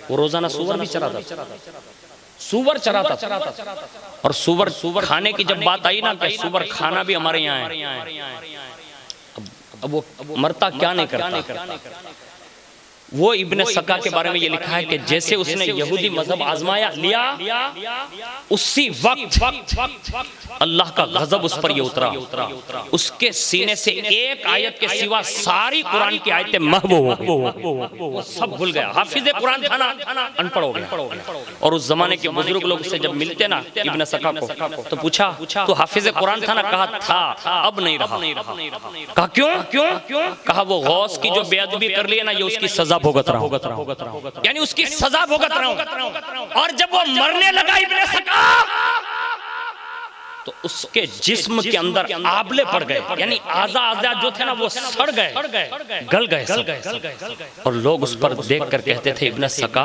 وہ روزانہ سور بھی چراتا، سور چراتا، اور سور کھانے کی جب بات آئی نا کہ سور کھانا بھی ہمارے یہاں ہے، اب وہ مرتا کیا نہیں کرتا۔ وہ ابن سکا کے بارے میں یہ لکھا ہے کہ جیسے اس نے یہودی مذہب آزمایا لیا، اسی وقت اللہ کا غضب اس پر یہ اترا، اس کے سینے سے ایک آیت کے سوا ساری قرآن کی آیتیں محو ہو گئی، وہ سب بھول گیا۔ حافظ قرآن تھا نا، ان پڑھ ہو گیا۔ اور اس زمانے کے بزرگ لوگ سے جب ملتے نا ابن سکا کو تو پوچھا تو حافظ قرآن تھا نا؟ کہا تھا، اب نہیں رہا۔ کہا کیوں؟ کہا وہ غوث کی جو بے ادبی کر لی ہے نا یہ اس کی سزا بھگت رہا ہوں، یعنی اس کی سزا بھگت رہا ہوں۔ اور جب وہ مرنے لگا ابن سکا تو اس کے جسم کے اندر آبلے پڑ گئے، یعنی اعضاء جو تھے نا وہ سڑ گئے، گل گئے، اور لوگ اس پر دیکھ کر کہتے تھے ابن سکا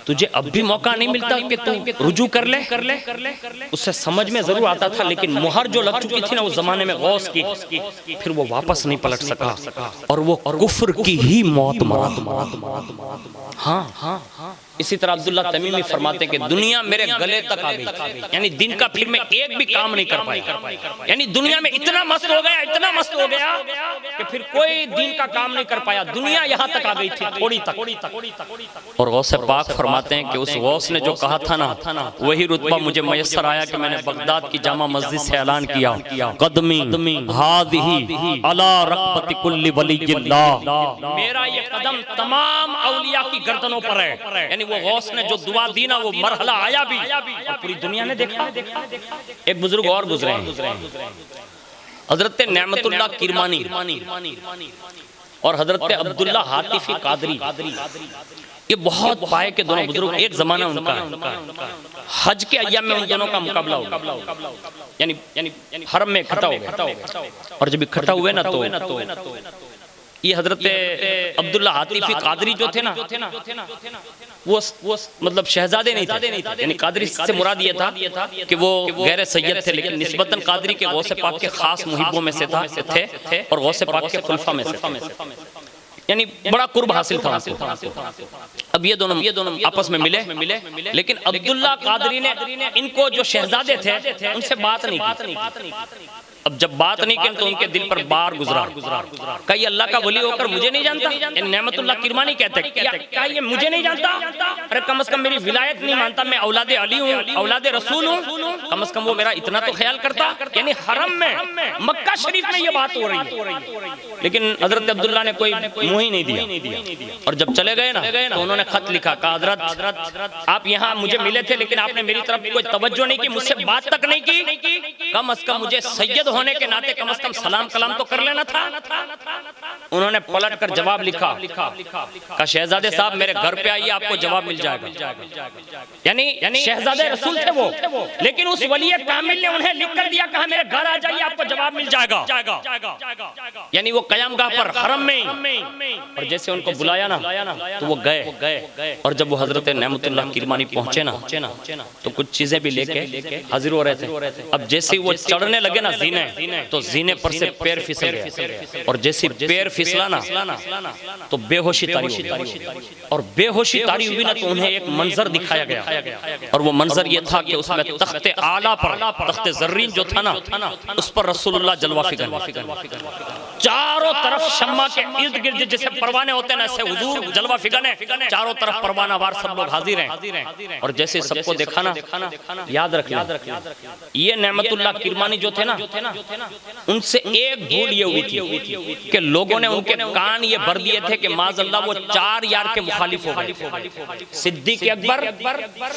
تجھے اب بھی موقع نہیں ملتا کہ تو رجوع کر لے؟ اسے سمجھ میں ضرور آتا تھا لیکن مہر جو لگ چکی تھی نا اس زمانے میں غوث کی، پھر وہ واپس نہیں پلٹ سکا اور وہ کفر کی ہی موت مرا۔ ہاں، اسی طرح عبداللہ تمیمی فرماتے ہیں کہ دنیا میرے گلے تک آ گئی، یعنی دن کا پھر میں ایک بھی کام نہیں کر پایا، یعنی دنیا میں اتنا مست ہو گیا کہ پھر کوئی دین کا کام نہیں کر پایا، دنیا یہاں تک آ گئی تھی، تھوڑی تک۔ اور غوث پاک فرماتے ہیں کہ اس غوث نے جو کہا تھا نا وہی رتبہ مجھے میسر آیا کہ میں نے بغداد کی جامع مسجد سے اعلان کیا قدمی ہادہی علی رقبت کل ولی اللہ، میرا یہ قدم تمام اولیاء کی گردنوں پر ہے، یعنی وہ غوث نے جو دعا دی نا وہ مرحلہ آیا بھی اور پوری دنیا نے دیکھا۔ ایک بزرگ اور گزرے ہیں حضرت نعمت اللہ کرمانی اور حضرت عبداللہ حاتفی قادری، یہ بہت پائے کے دونوں بزرگ، ایک زمانہ ان کا ہے، حج کے ایام میں ان دونوں کا مقابلہ ہو گیا، یعنی حرم میں اکٹھا ہو گیا، اور جب اکٹھا ہوئے نا تو یہ حضرت عبداللہ حاتفی قادری جو تھے نا وہ مطلب شہزادے نہیں تھے، یعنی قادری سے مراد یہ تھا کہ وہ غیر سید تھے لیکن نسبتاً قادری کے غوث پاک کے خاص محبوں میں سے تھے اور غوث پاک کے خلفاء میں سے تھے، یعنی بڑا قرب حاصل تھا۔ اب یہ دونوں آپس میں ملے لیکن عبداللہ قادری نے ان کو جو شہزادے تھے ان سے بات نہیں کی۔ اب جب بات نہیں کی تو ان کے دل پر بار گزرا، کہ یہ اللہ کا ولی ہو کر مجھے نہیں جانتا، نعمت اللہ کرمانی کہتے ہیں کیا یہ مجھے نہیں جانتا؟ ارے کم از کم میری ولایت نہیں مانتا، میں اولاد علی ہوں، اولاد رسول ہوں، کم از کم وہ میرا اتنا تو خیال کرتا، یعنی حرم میں مکہ شریف میں یہ بات ہو رہی ہے، لیکن حضرت عبداللہ نے کوئی منہ ہی نہیں دیا۔ اور جب چلے گئے نا تو انہوں نے خط لکھا، کہا حضرت آپ یہاں مجھے ملے تھے لیکن آپ نے میری طرف کوئی توجہ نہیں کی، مجھ سے بات تک نہیں کی، کم از کم مجھے سید ہونے کے ناطے کم از کم سلام کلام تو کر لینا تھا۔ انہوں نے پلٹ کر جواب لکھا کہ شہزادے صاحب میرے گھر پہ آئیے آپ کو جواب مل جائے گا، یعنی شہزادے رسول تھے وہ لیکن اس ولی کامل نے انہیں لکھ کر دیا کہا میرے گھر آ جائیے آپ کو جواب مل جائے گا، یعنی وہ قیام گاہ پر حرم میں، اور جیسے ان کو بلایا نا تو وہ گئے، اور جب وہ حضرت نعمت اللہ کرمانی پہنچے نا تو کچھ چیزیں بھی لے کے حاضر ہو رہے تھے۔ اب جیسے وہ چڑھنے لگے نا زینے زینے تو زینے پر سے پیر پھسل گیا، اور جیسی پیر پھسلا نا تو بے ہوشی طاری ہو گئی، اور بے ہوشی طاری ہوئی نا تو انہیں ایک منظر دکھایا گیا، اور وہ منظر یہ تھا کہ اس میں تخت اعلیٰ پر، تخت زرین جو تھا نا اس پر رسول اللہ جلوہ فکن، چاروں طرف شمع کے ارد گرد جیسے پروانے ہوتے ہیں ایسے حضور جلوہ فکن ہے، چاروں طرف پروانہ وار سب لوگ حاضر ہیں، اور جیسے سب کو دیکھا نا، یاد رکھ لیں یہ نعمت اللہ کرمانی جو تھے نا ان سے ایک بھول یہ ہوئی تھی کہ لوگوں نے ان کے کان یہ بھر دیے تھے کہ معاذ اللہ وہ 4 یار کے مخالف ہو گئے، صدیق اکبر،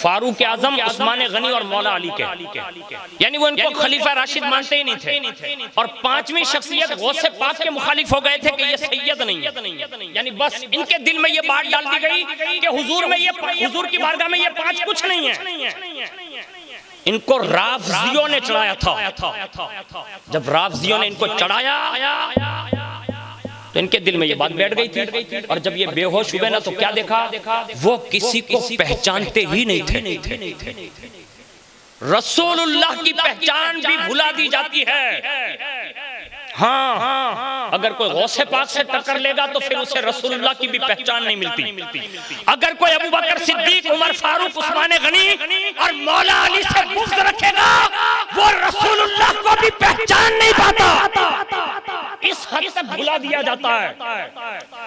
فاروق اعظم، عثمان غنی اور مولا علی کے، یعنی وہ ان کو خلیفہ راشد مانتے ہی نہیں تھے، اور 5ویں شخصیت غوث پاک کے مخالف ہو گئے تھے کہ یہ سید نہیں ہے، یعنی بس ان کے دل میں یہ بات ڈال دی گئی کہ حضور کی بارگاہ میں یہ 5 کچھ نہیں ہے۔ ان کو رافضیوں نے چڑھایا تھا، جب رافضیوں نے ان کو چڑھایا تو ان کے دل میں یہ بات بیٹھ گئی تھی، اور جب یہ بے ہوش ہوئے نا تو کیا دیکھا، وہ کسی کو پہچانتے ہی نہیں تھے۔ رسول اللہ کی پہچان بھی بھلا دی جاتی ہے، ہاں اگر کوئی غوث پاک سے ٹکر لے گا تو پھر اسے رسول اللہ کی بھی پہچان نہیں ملتی، اگر کوئی ابو بکر صدیق، عمر فاروق، عثمان غنی اور مولا علی سے بغض رکھے گا وہ رسول اللہ کو بھی پہچان نہیں پاتا، اس حد تک بھلا دیا جاتا ہے۔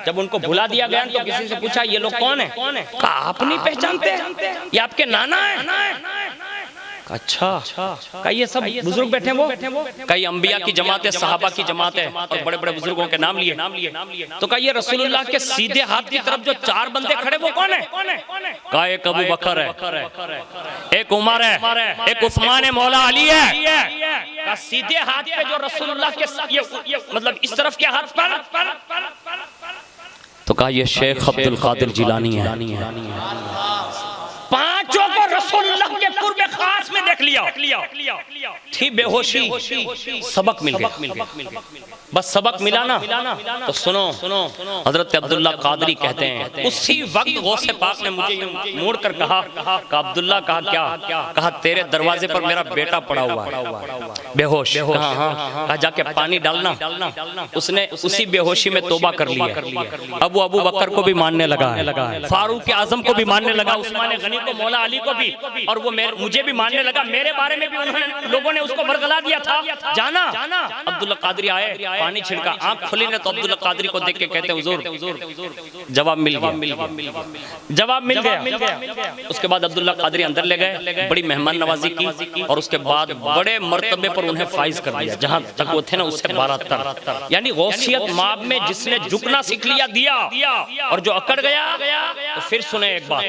جب ان کو بھلا دیا گیا تو کسی سے پوچھا یہ لوگ کون ہیں، کہا آپ نہیں پہچانتے، یہ آپ کے نانا ہیں، اچھا کہا یہ سب بزرگ بیٹھے ہیں، وہ کہا یہ انبیاء کی جماعت ہے، صحابہ کی جماعت ہے، اور بڑے بڑے بزرگوں کے نام لیے، تو کہا یہ رسول اللہ کے سیدھے ہاتھ کی طرف جو 4 بندے کھڑے وہ کون ہیں، کہا ایک ابو بکر ہے، ایک عمر ہے، ایک عثمان مولا علی ہے، کہا سیدھے ہاتھ پہ جو رسول اللہ کے مطلب اس طرف کے ہاتھ پر، تو کہا یہ شیخ عبد القادر جیلانی ہے۔ 5 کو رسول اللہ کے قرب خاص میں دیکھ لیا، تھی بے ہوشی، سبق مل گیا، بس سبق ملا نا تو سنو، حضرت عبداللہ قادری کہتے ہیں اسی وقت غوث پاک نے مجھے موڑ کر کہا کہ عبداللہ، کہا کیا، کہا تیرے دروازے پر میرا بیٹا پڑا ہوا ہے بے ہوش، کہا جا کے پانی ڈالنا، اس نے اسی بے ہوشی میں توبہ کر لی ہے، ابو بکر کو بھی ماننے لگا ہے، فاروق اعظم کو بھی ماننے لگا، عثمان غنی کو، مولا علی کو بھی، اور وہ مجھے بھی ماننے لگا، میرے بارے میں بھی لوگوں نے اس کو ورگلا دیا تھا، جانا۔ عبداللہ قادری آئے، پانی چھڑکا، آنکھ کھلی نے تو عبداللہ قادری کو دیکھ کے کہتے ہیں حضور جواب مل گیا۔ اس کے بعد عبداللہ قادری اندر لے گئے، بڑی مہمان نوازی کی، اور اس کے بعد بڑے مرتبے پر انہیں فائز کر دیا، جہاں تک وہ تھے نا اس سے 12 تر، یعنی غوثیت ماب میں جس نے جھکنا سیکھ لیا دیا، اور جو اکڑ گیا تو پھر سنیں ایک بات،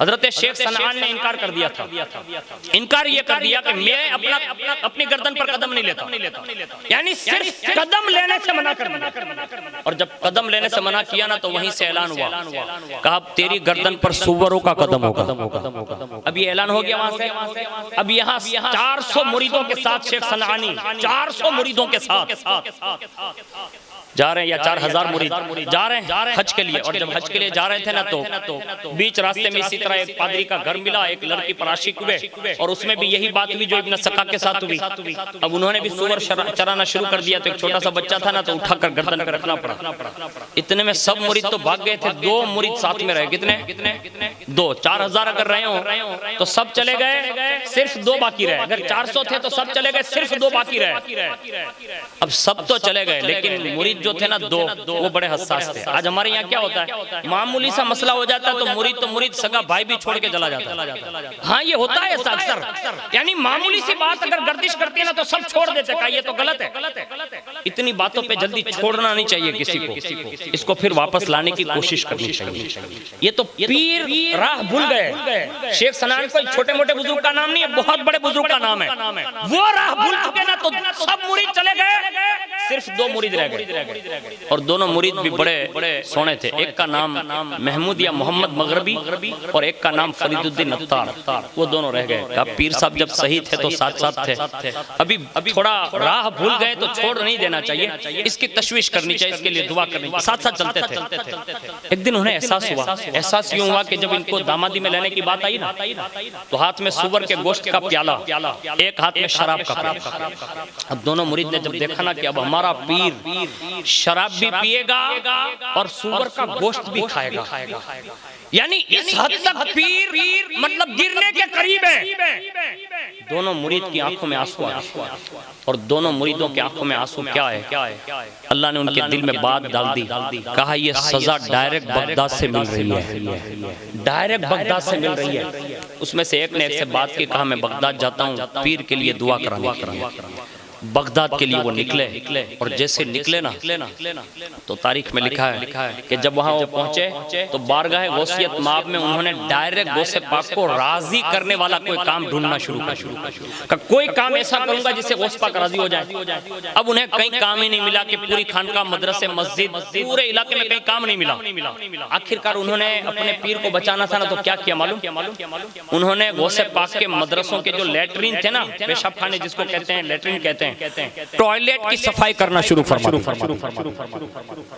حضرت شیخ سنعان نے انکار کر دیا تھا، انکار یہ کر دیا کہ میں اپنی گردن پر قدم نہیں لیتا، یعنی صرف قدم لینے سے منع کر دیا، اور جب قدم لینے سے منع کیا نا تو وہیں سے اعلان ہوا، کہا تیری گردن پر سوروں کا قدم ہوگا، اب یہ اعلان ہو گیا وہاں سے۔ اب یہاں 400 مریدوں کے ساتھ شیخ سنعانی 400 مریدوں کے ساتھ جا رہے ہیں، یا 4000 مرید جا رہے ہیں حج کے لیے، اور جب حج کے لیے جا رہے تھے نا تو بیچ راستے میں اسی طرح ایک پادری کا گھر ملا، ایک لڑکی پر عاشق ہوئے، اور اس میں بھی یہی بات ہوئی جو ابن سقا کے ساتھ ہوئی، اب انہوں نے بھی سور چرانا شروع کر دیا، تو ایک چھوٹا سا بچہ تھا نا تو اٹھا کر گردن پہ رکھنا پڑا، اتنے میں سب مرید تو بھاگ گئے تھے، 2 مرید ساتھ میں رہے، کتنے 2، 4000 اگر رہے ہوں تو سب چلے گئے، صرف 2 باقی رہے، اگر 400 تھے تو سب چلے گئے، صرف 2 باقی رہے، اب سب تو چلے گئے لیکن مرید جو تھے نا 2 وہ بڑے حساس تھے۔ آج ہمارے یہاں کیا ہوتا ہے، معمولی سا مسئلہ ہو جاتا ہے تو مرید سگا بھائی بھی چھوڑ کے چلا جاتا ہے، ہاں یہ ہوتا ہے ایسا اکثر، یعنی معمولی سی بات اگر گردش کرتی ہے نا تو سب چھوڑ دیتے ہیں، یہ تو غلط ہے، اتنی باتوں پہ جلدی چھوڑنا نہیں چاہیے کسی کو، اس کو پھر واپس لانے کی کوشش کرنی چاہیے۔ یہ تو پیر راہ بھول گئے، شیخ سنعان کوئی چھوٹے موٹے بزرگ کا نام نہیں ہے، بہت بڑے بزرگ کا نام ہے، وہ راہ بھول چکے نا تو سب مرید چلے گئے، صرف 2 مرید رہ گئے، اور دونوں مرید بھی بڑے سونے تھے، ایک کا نام محمود یا محمد مغربی اور ایک کا نام فرید الدین نتار، وہ دونوں رہ گئے۔ کہا پیر صاحب جب صحیح تھے تو ساتھ ساتھ تھے، ابھی تھوڑا راہ بھول گئے تو چھوڑ نہیں دینا چاہیے، اس کی تشویش کرنی چاہیے، اس کے لیے دعا کرنی، ساتھ ساتھ چلتے تھے۔ ایک دن انہیں احساس یوں ہوا کہ جب ان ان کو دامادی میں لینے کی بات آئی نا تو ہاتھ میں سور کے گوشت کا پیالہ، ایک ہاتھ میں شراب کا پیالہ۔ اب دونوں مرید نے جب دیکھا نا کہ اب ہمارا پیر شراب بھی پیے گا اور سور کا گوشت بھی کھائے گا، یعنی اس حد تک پیر مطلب گرنے کے قریب ہے، دونوں مرید کی آنکھوں میں آنسو آئے اور دونوں مریدوں کی آنکھوں میں آنسو کیا ہے؟ اللہ نے ان کے دل میں بات ڈال دی، کہا یہ سزا ڈائریکٹ بغداد سے مل رہی ہے، ڈائریکٹ بغداد سے مل رہی ہے۔ اس میں سے ایک نے ایک سے بات کی، کہا میں بغداد جاتا ہوں پیر کے لیے دعا کرانے کے لیے۔ بغداد کے لیے وہ نکلے اور جیسے نکلے نا تو تاریخ میں لکھا ہے کہ جب وہاں وہ پہنچے تو بارگاہ غوثیت مآب میں انہوں نے ڈائریکٹ غوث پاک کو راضی کرنے والا کوئی کام ڈھونڈنا شروع کیا، کوئی کام ایسا کروں گا جس سے غوث پاک راضی ہو جائے۔ اب انہیں کہیں کام ہی نہیں ملا کہ پوری خانقاہ، مدرسے، مسجد، پورے علاقے میں کہیں کام نہیں ملا۔ آخرکار انہوں نے اپنے پیر کو بچانا تھا نا تو کیا کیا معلوم؟ انہوں نے غوث پاک کے مدرسوں کے جو لیٹرین تھے نا، پیشاب خانے جس کو کہتے ہیں، لیٹرین کہتے ہیں، ٹوائلٹ کی صفائی کرنا شروع فرما۔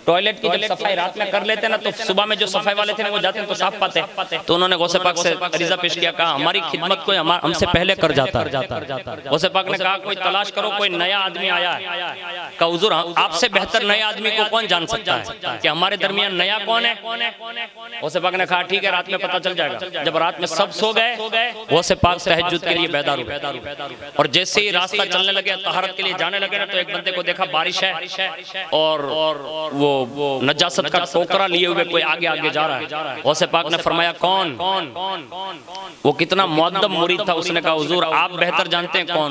ٹوائلٹ کی جب صفائی رات میں کر لیتے نا تو صبح میں جو صفائی والے تھے وہ جاتے ہیں تو صاف پاتے، تو انہوں نے غوث پاک سے عریضہ پیش کیا، کہا ہماری خدمت کوئی ہم سے پہلے کر جاتا ہے۔ غوث پاک نے کہا کوئی تلاش کرو، کوئی نیا آدمی آیا ہے۔ کہا حضور آپ سے بہتر نئے آدمی کو کون جان سکتا ہے کہ ہمارے درمیان نیا کون ہے؟ غوث پاک نے کہا ٹھیک ہے رات میں پتہ چل جائے گا۔ جب رات میں سب سو گئے، غوث پاک تہجد کے لیے بیدار ہوئے اور جیسے ہی راستہ چلنے لگے طہارت کے لیے جانے لگے نا تو ایک بندے کو دیکھا بارش ہے اور وہ نجاست کا ٹوکرا لیے ہوئے کوئی آگے آگے جا رہا ہے۔ غوث پاک نے فرمایا کون؟ وہ کتنا مؤدب مرید تھا، اس نے کہا حضور آپ بہتر جانتے ہیں کون؟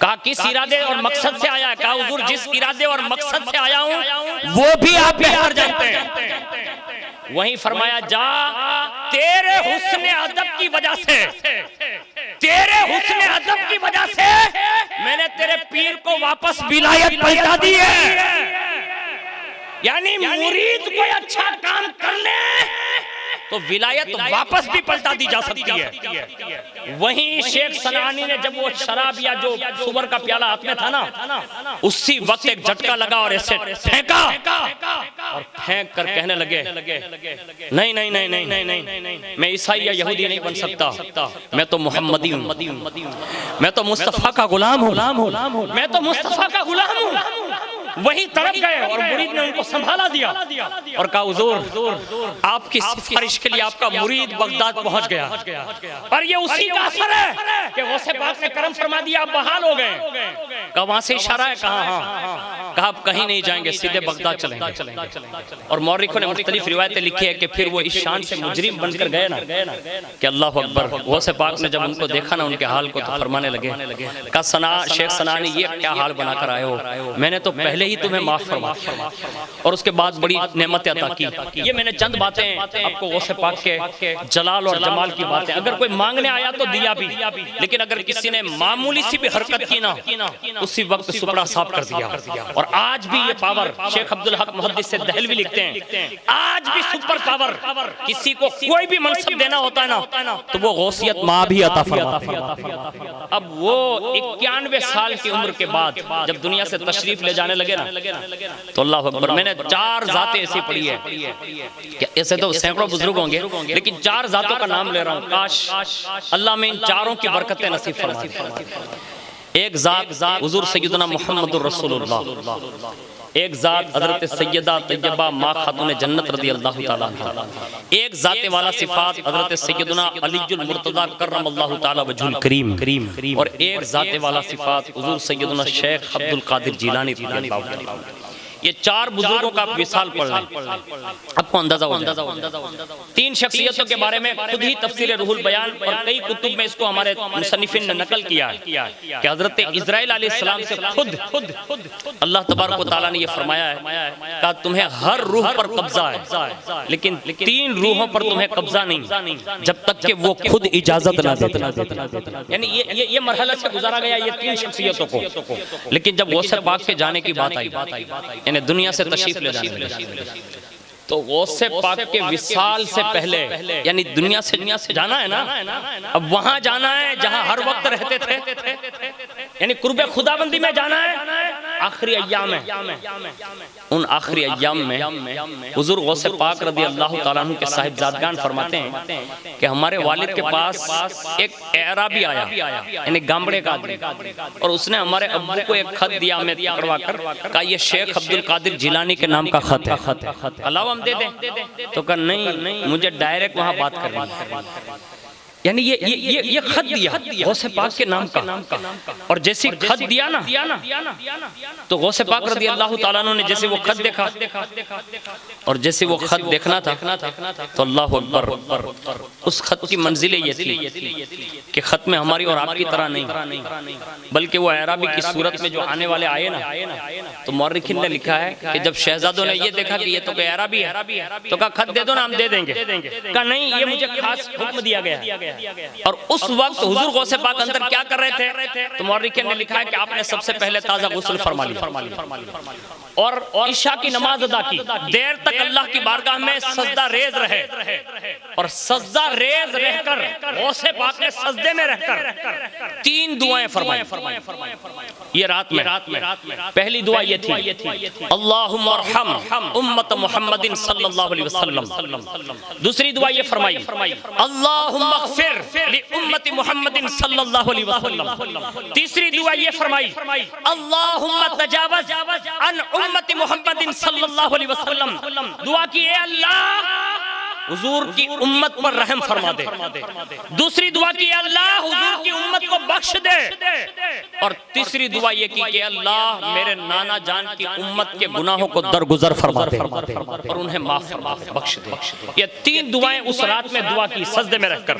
کہا کس ارادے اور مقصد سے آیا ہے؟ کہا حضور جس ارادے اور مقصد سے آیا ہوں وہ بھی آپ بہتر جانتے ہیں۔ وہیں فرمایا جا تیرے حسن ادب کی وجہ سے، تیرے حسن ادب کی وجہ سے میں نے تیرے پیر کو واپس ولایت پلٹا دی ہے۔ یعنی مرید کوئی اچھا کام کر لے تو ولایت واپس بھی پلٹا دی جا سکتی ہے۔ وہیں شیخ صنعانی نے جب وہ شراب یا جو سور کا پیالہ ہاتھ میں تھا نا اسی وقت ایک جھٹکا لگا اور ایسے پھینکا اور پھینک کر کہنے لگے نہیں نہیں نہیں نہیں نہیں میں عیسائی یا یہودی نہیں بن سکتا، میں تو محمدی ہوں، میں تو مصطفیٰ کا غلام ہوں، میں تو مصطفیٰ کا غلام ہوں۔ وہی طرف گئے اور مرید نے ان کو سنبھالا دیا اور کہا حضور آپ کی سفارش کے لیے آپ کا مرید بغداد پہنچ گیا اور یہ اسی کا اثر ہے کہ غوث پاک نے کرم فرما دیا، آپ بحال ہو گئے۔ کہا وہاں سے اشارہ ہے؟ کہا ہاں۔ کہا آپ کہیں نہیں جائیں گے، سیدھے بغداد چلیں گے۔ اور مورخوں نے مختلف روایتیں لکھی ہے کہ پھر وہ اس شان سے مجرم بن کر گئے نا کہ اللہ اکبر۔ غوث پاک نے جب ان کو دیکھا نا ان کے حال کو تو فرمانے لگے، کہا شیخ صنعانی یہ کیا حال بنا کر آئے ہو؟ میں نے تو پہلے ہی تمہیں معاف فرما اور اس کے بعد بڑی نعمت عطا کی۔ یہ میں نے چند باتیں آپ کو غوث پاک کے جلال اور جمال کی باتیں، اگر کوئی مانگنے آیا تو دیا بھی، لیکن اگر کسی نے معمولی سی بھی حرکت کی نا اسی وقت سپڑا صاف کر دیا۔ اور آج بھی یہ پاور، شیخ عبدالحق محدث سے دہلوی لکھتے ہیں، آج بھی سپر پاور کسی کو کوئی بھی منصب دینا ہوتا ہے نا تو وہ غوثیت مآب ہی عطا فرماتے ہیں۔ اب وہ 91 سال کی عمر کے بعد جب دنیا سے تشریف لے جانے لگے نا تو اللہ اکبر، میں نے 4 ذاتیں ایسی پڑھی ہے کہ ایسے تو سینکڑوں بزرگ ہوں گے لیکن 4 ذاتوں کا نام لے رہا ہوں، کاش اللہ میں ان 4 کی برکتیں نصیب فرمائے۔ ایک ذات حضور سیدنا محمد الرسول اللہ، ایک ذات حضرت سیدہ طیبہ ماں خاتون جنت رضی اللہ تعالیٰ عنہ، ایک ذات والا صفات حضرت سیدنا علی المرتضی کرم اللہ تعالیٰ وجہ الکریم، اور ایک ذات والا صفات حضور سیدنا شیخ عبد القادر جیلانی رضی اللہ تعالیٰ عنہ۔ یہ 4 بزرگوں کا وصال پڑھ لیں، آپ کو اندازہ ہو جائے۔ 3 شخصیتوں کے بارے میں خود ہی تفسیر روح البیان اور کئی کتب میں اس کو ہمارے مصنفین نے نقل کیا ہے کہ حضرت اسرائیل علیہ السلام سے خود اللہ تبارک و تعالیٰ نے یہ فرمایا ہے کہ تمہیں ہر روح پر قبضہ ہے لیکن 3 روحوں پر تمہیں قبضہ نہیں جب تک کہ وہ خود اجازت نہ دیتے۔ یعنی یہ مرحلہ سے گزارا گیا یہ 3 شخصیتوں کو، لیکن جب غوث پاک کے جانے کی بات آئی یعنی دنیا سے تشریف لے جانے لگے تو غوث پاک کے وصال سے پہلے یعنی دنیا سے جانا ہے نا، اب وہاں جانا ہے جہاں ہر وقت رہتے تھے، یعنی قرب خداوندی میں جانا ہے آخری ایام ہیں، ان آخری ایام میں حضور غوث پاک رضی اللہ تعالیٰ عنہ کے صاحبزادگان فرماتے ہیں کہ ہمارے والد کے پاس ایک اعرابی آیا، یعنی گامبڑے کا آدمی، اور اس نے ہمارے ابو کو ایک خط دیا میں پکڑوا کر، کہا یہ شیخ عبد القادر جیلانی کے نام کا خط ہے، علاوہ ہم دے دیں؟ تو کہا نہیں، مجھے ڈائریکٹ وہاں بات کرنی ہے۔ یعنی یہ خط دیا غوث پاک کے نام کا، اور جیسے خط دیا نا تو غوث پاک رضی اللہ تعالیٰ عنہ نے جیسے وہ خط دیکھا، اور جیسے وہ خط دیکھنا تھا تو اللہ اکبر، اس خط کی منزل یہ تھی کہ خط میں ہماری اور آپ کی طرح نہیں، بلکہ وہ اعرابی کی صورت میں جو آنے والے آئے نا، تو مورخین نے لکھا ہے کہ جب شہزادوں نے یہ دیکھا کہ یہ تو کوئی اعرابی ہے تو کہا خط دے دو نا، ہم دے دیں گے۔ کہا نہیں، یہ مجھے خاص حکم دیا گیا۔ اور اس وقت حضور غوث پاک اندر کیا کر رہے تھے؟ تو مورخین نے لکھا ہے کہ آپ نے سب سے پہلے تازہ غسل فرما لیا اور عشاء کی نماز ادا کی، دیر تک اللہ کی بارگاہ میں سجدہ ریز رہے، اور سجدہ ریز رہ کر غوث پاک نے سجدے میں رہ کر 3 دعائیں فرمائیں یہ رات میں۔ پہلی دعا یہ تھی اللہم ارحم امت محمد صلی اللہ علیہ وسلم، دوسری دعا یہ فرمائی اللہم اغفر لامت محمد صلی اللہ علیہ وسلم، تیسری دعا یہ فرمائی اللہم تجاوز عن امت محمد صلی اللہ علیہ وسلم، دعا کی اے اللہ حضور کی امت پر رحم فرما دے، دوسری دعا کی اے اللہ حضور کی امت کو بخش دے، اور تیسری دعا یہ کی کہ اللہ میرے نانا جان کی امت کے گناہوں کو درگزر فرما دے اور انہیں معاف فرما دے، بخش دے۔ یہ 3 دعائیں اس رات میں دعا کی سجدے میں رہ کر۔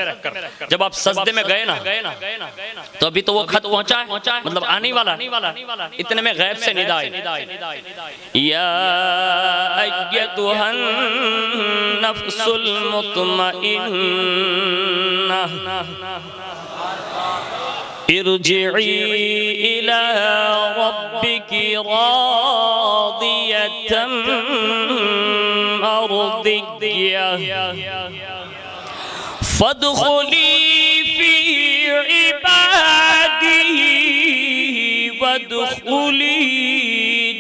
جب آپ سجدے میں گئے نا تو ابھی تو وہ خط پہنچا ہے، مطلب آنے والا، اتنے میں غیب سے ندا آئی یا ایتھا النفس المطمئنہ ارجعی الی ربک راضیۃ مرضیہ فادخلی فی عبادی وادخلی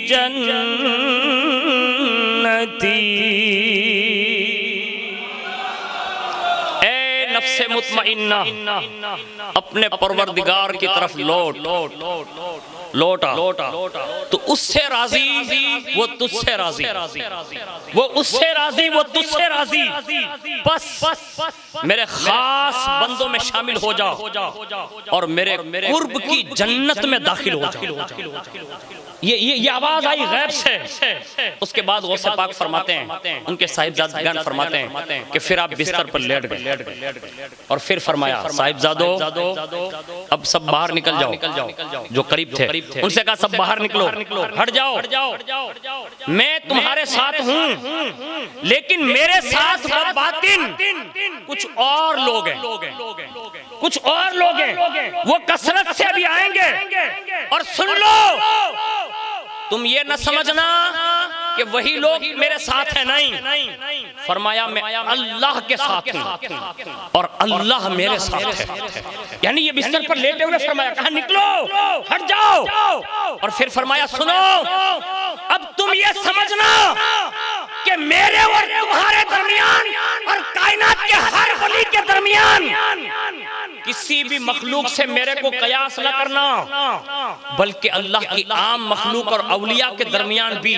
جنتی۔ اے نفس مطمئنہ، اپنے پروردگار کی طرف لوٹا تو اس سے راضی وہ تجھ سے راضی، وہ اس سے راضی وہ تجھ سے راضی، بس میرے خاص بندوں میں شامل ہو جا اور میرے قرب کی جنت میں داخل ہو جا۔ یہ آواز آئی غیب سے۔ اس کے بعد غوث پاک فرماتے ہیں، ان کے صاحبزادگان فرماتے ہیں کہ پھر آپ بستر پر لیٹ گئے اور پھر فرمایا صاحبزادو اب سب باہر نکل جاؤ، جو قریب تھے ان سے کہا سب باہر نکلو، ہٹ جاؤ، میں تمہارے ساتھ ہوں لیکن میرے ساتھ باطن کچھ اور لوگ ہیں، وہ کثرت سے بھی آئیں گے، اور سن لو تم یہ نہ سمجھنا کہ وہی لوگ میرے ساتھ ہیں، نہیں، فرمایا میں اللہ کے ساتھ ہوں اور اللہ میرے ساتھ ہے۔ یعنی یہ بستر پر لیٹے ہوئے فرمایا، کہا نکلو، ہٹ جاؤ، اور پھر فرمایا سنو اب تم یہ سمجھنا کہ میرے اور تمہارے درمیان اور کائنات کے ہر ولی کے درمیان کسی بھی مخلوق سے میرے کو قیاس نہ کرنا، بلکہ اللہ کی عام مخلوق اور اولیاء کے درمیان بھی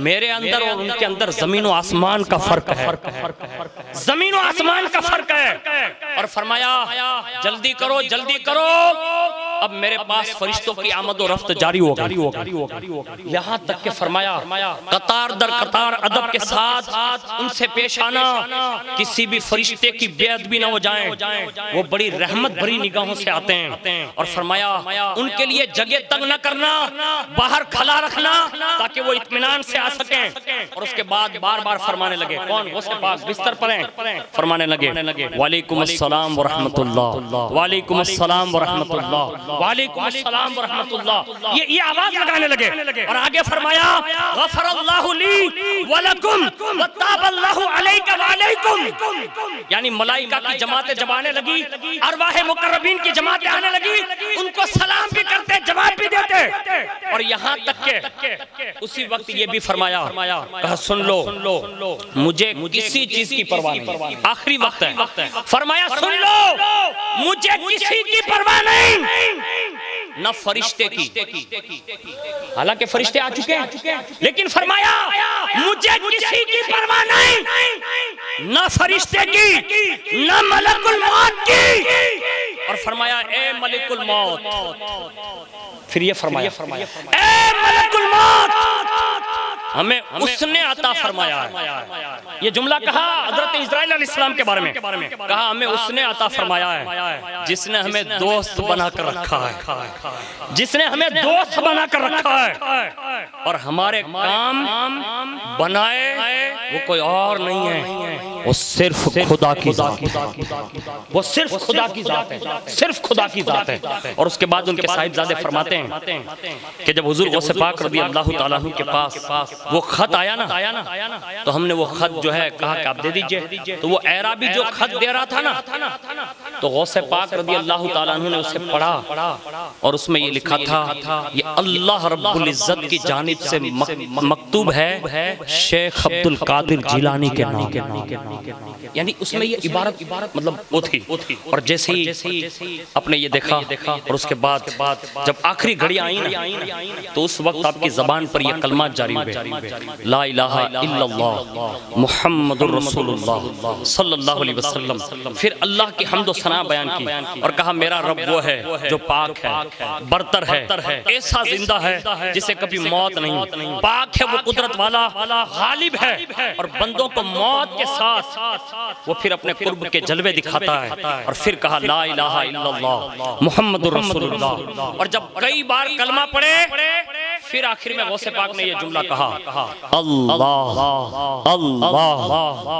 میرے اندر اور ان کے اندر زمین و آسمان کا فرق ہے، زمین و آسمان کا فرق ہے۔ اور فرمایا جلدی کرو، اب میرے پاس فرشتوں کی آمد و رفت جاری ہوگی، یہاں تک کہ فرمایا قطار در قطار ادب کے ساتھ ان سے پیش آنا، کسی بھی فرشتے کی بے ادبی نہ ہو جائیں، وہ بڑی رحمت بھری نگاہوں سے آتے ہیں۔ اور فرمایا ان کے لیے جگہ تنگ نہ کرنا، باہر کھلا رکھنا تاکہ وہ اطمینان سے آ سکیں۔ اور اس کے بعد بار بار فرمانے لگے، کون؟ غوث پاک بستر پر ہیں، فرمانے لگے وعلیکم السلام ورحمت اللہ، وعلیکم السلام ورحمت اللہ، وعلیکم السلام ورحمت اللہ، یہ آواز لگانے لگے۔ اور آگے فرمایا غفر اللہ لی وَلَكُمْ وَتَابَ اللَّهُ عَلَيْكَ وَعَلَيْكُمْ، یعنی ملائکہ کی جماعتیں جب آنے لگی، ارواح مقربین کی جماعتیں آنے لگی، ان کو سلام بھی کرتے، جواب بھی دیتے، اور یہاں تک کہ اسی وقت یہ بھی فرمایا، کہا سن لو مجھے کسی چیز کی پرواہ نہیں، آخری وقت ہے، فرمایا سن لو مجھے کسی کی پرواہ نہیں، نہ فرشتے کی، حالانکہ فرشتے آ چکے ہیں، لیکن فرمایا مجھے کسی کی پرواہ نہیں، نہ فرشتے کی نہ ملک الموت کی، اور فرمایا اے ملک الموت، پھر یہ فرمایا اے ملک الموت ہمیں اس نے عطا فرمایا ہے، یہ جملہ کہا حضرت اسرائیل علیہ السلام کے بارے میں، کہا ہمیں اس نے عطا فرمایا ہے جس نے ہمیں دوست بنا کر رکھا ہے، جس نے ہمیں دوست بنا کر رکھا ہے، اور ہمارے کام بنائے وہ کوئی اور نہیں ہے، وہ صرف خدا کی ذات ہے، وہ صرف خدا کی ذات ہے، صرف خدا کی ذات ہے۔ اور اس کے بعد ان کے صاحبزادے فرماتے ہیں کہ جب حضور غوث پاک رضی اللہ تعالیٰ عنہ کے پاس وہ خط آیا نا، تو ہم نے وہ خط جو ہے کہا کہ آپ دے دیجئے، تو وہ اعرابی جو خط دے رہا تھا نا، تو غوث پاک رضی اللہ تعالیٰ عنہ نے اسے پڑھا، اور اس میں یہ لکھا تھا یہ اللہ رب العزت کی جانب سے مکتوب ہے شیخ عبد القادر جیلانی کے نام، یعنی اس میں یہ عبارت مطلب وہ تھی، اور جیسے ہی آپ نے یہ دیکھا، اور اس کے بعد جب آخری گھڑی آئی نا، تو اس وقت آپ کی زبان پر یہ کلمات جاری ہوئے، لا الہ الا اللہ محمد الرسول اللہ صلی اللہ علیہ وسلم، پھر اللہ کی حمد و ثنا بیان کی، اور کہا میرا رب وہ ہے جو پاک ہے، برتر ہے، ایسا زندہ ہے جسے کبھی موت نہیں، پاک ہے وہ قدرت والا، غالب ہے، اور بندوں کو موت کے ساتھ وہ پھر اپنے قرب کے جلوے دکھاتا ہے، اور پھر کہا لا الہ الا اللہ محمد الرسول اللہ، اور جب کئی بار کلمہ پڑھے پھر آخر میں غوث پاک نے یہ جملہ کہا اللہ اللہ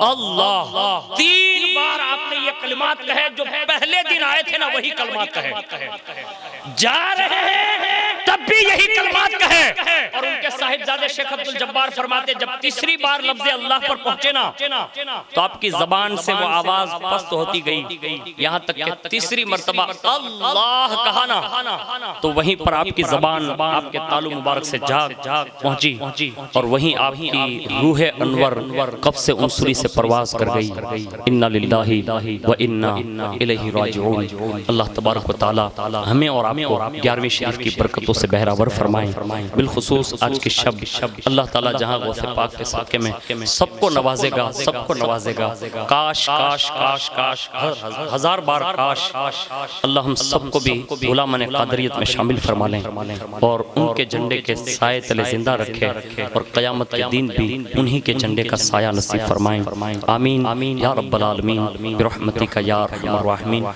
اللہ، 3 بار آپ نے یہ کلمات کہے جو پہلے دن آئے تھے نا، وہی کلمات کہے، جا رہے ہیں تب بھی یہی کلمات کہے، اور ان کے صاحبزادے شیخ عبد الجبار فرماتے جب تیسری بار لفظ اللہ پر پہنچے نا، تو آپ کی زبان سے وہ آواز پست ہوتی گئی، یہاں تک کہ تیسری مرتبہ اللہ کہا نا، تو وہیں پر آپ کی زبان آپ کے تالو مبارک سے جاگ پہنچی، اور وہیں آپ کی روح انور قفص انصری سے پرواز کر گئی۔ انا للہ و انا الیہ راجعون۔ اللہ تبارک و تعالی ہمیں اور آپ کو 11ویں شریف کی برکتوں سے بہراور فرمائیں، بالخصوص آج کی شب اللہ تعالی جہاں غوث پاک کے صدقے میں سب کو نوازے گا، سب کو نوازے گا، کاش کاش کاش کاش، ہزار بار کاش اللہ ہم سب کو بھی غلامان قادریت میں شامل فرما لیں، اور ان کے جھنڈے کے سائے تلے زندہ رکھے، اور قیامت کے دن بھی انہی کے جھنڈے کا سایہ نصیب فرمائیں، آمین یا رب العالمین برحمتک یا ارحم الراحمین۔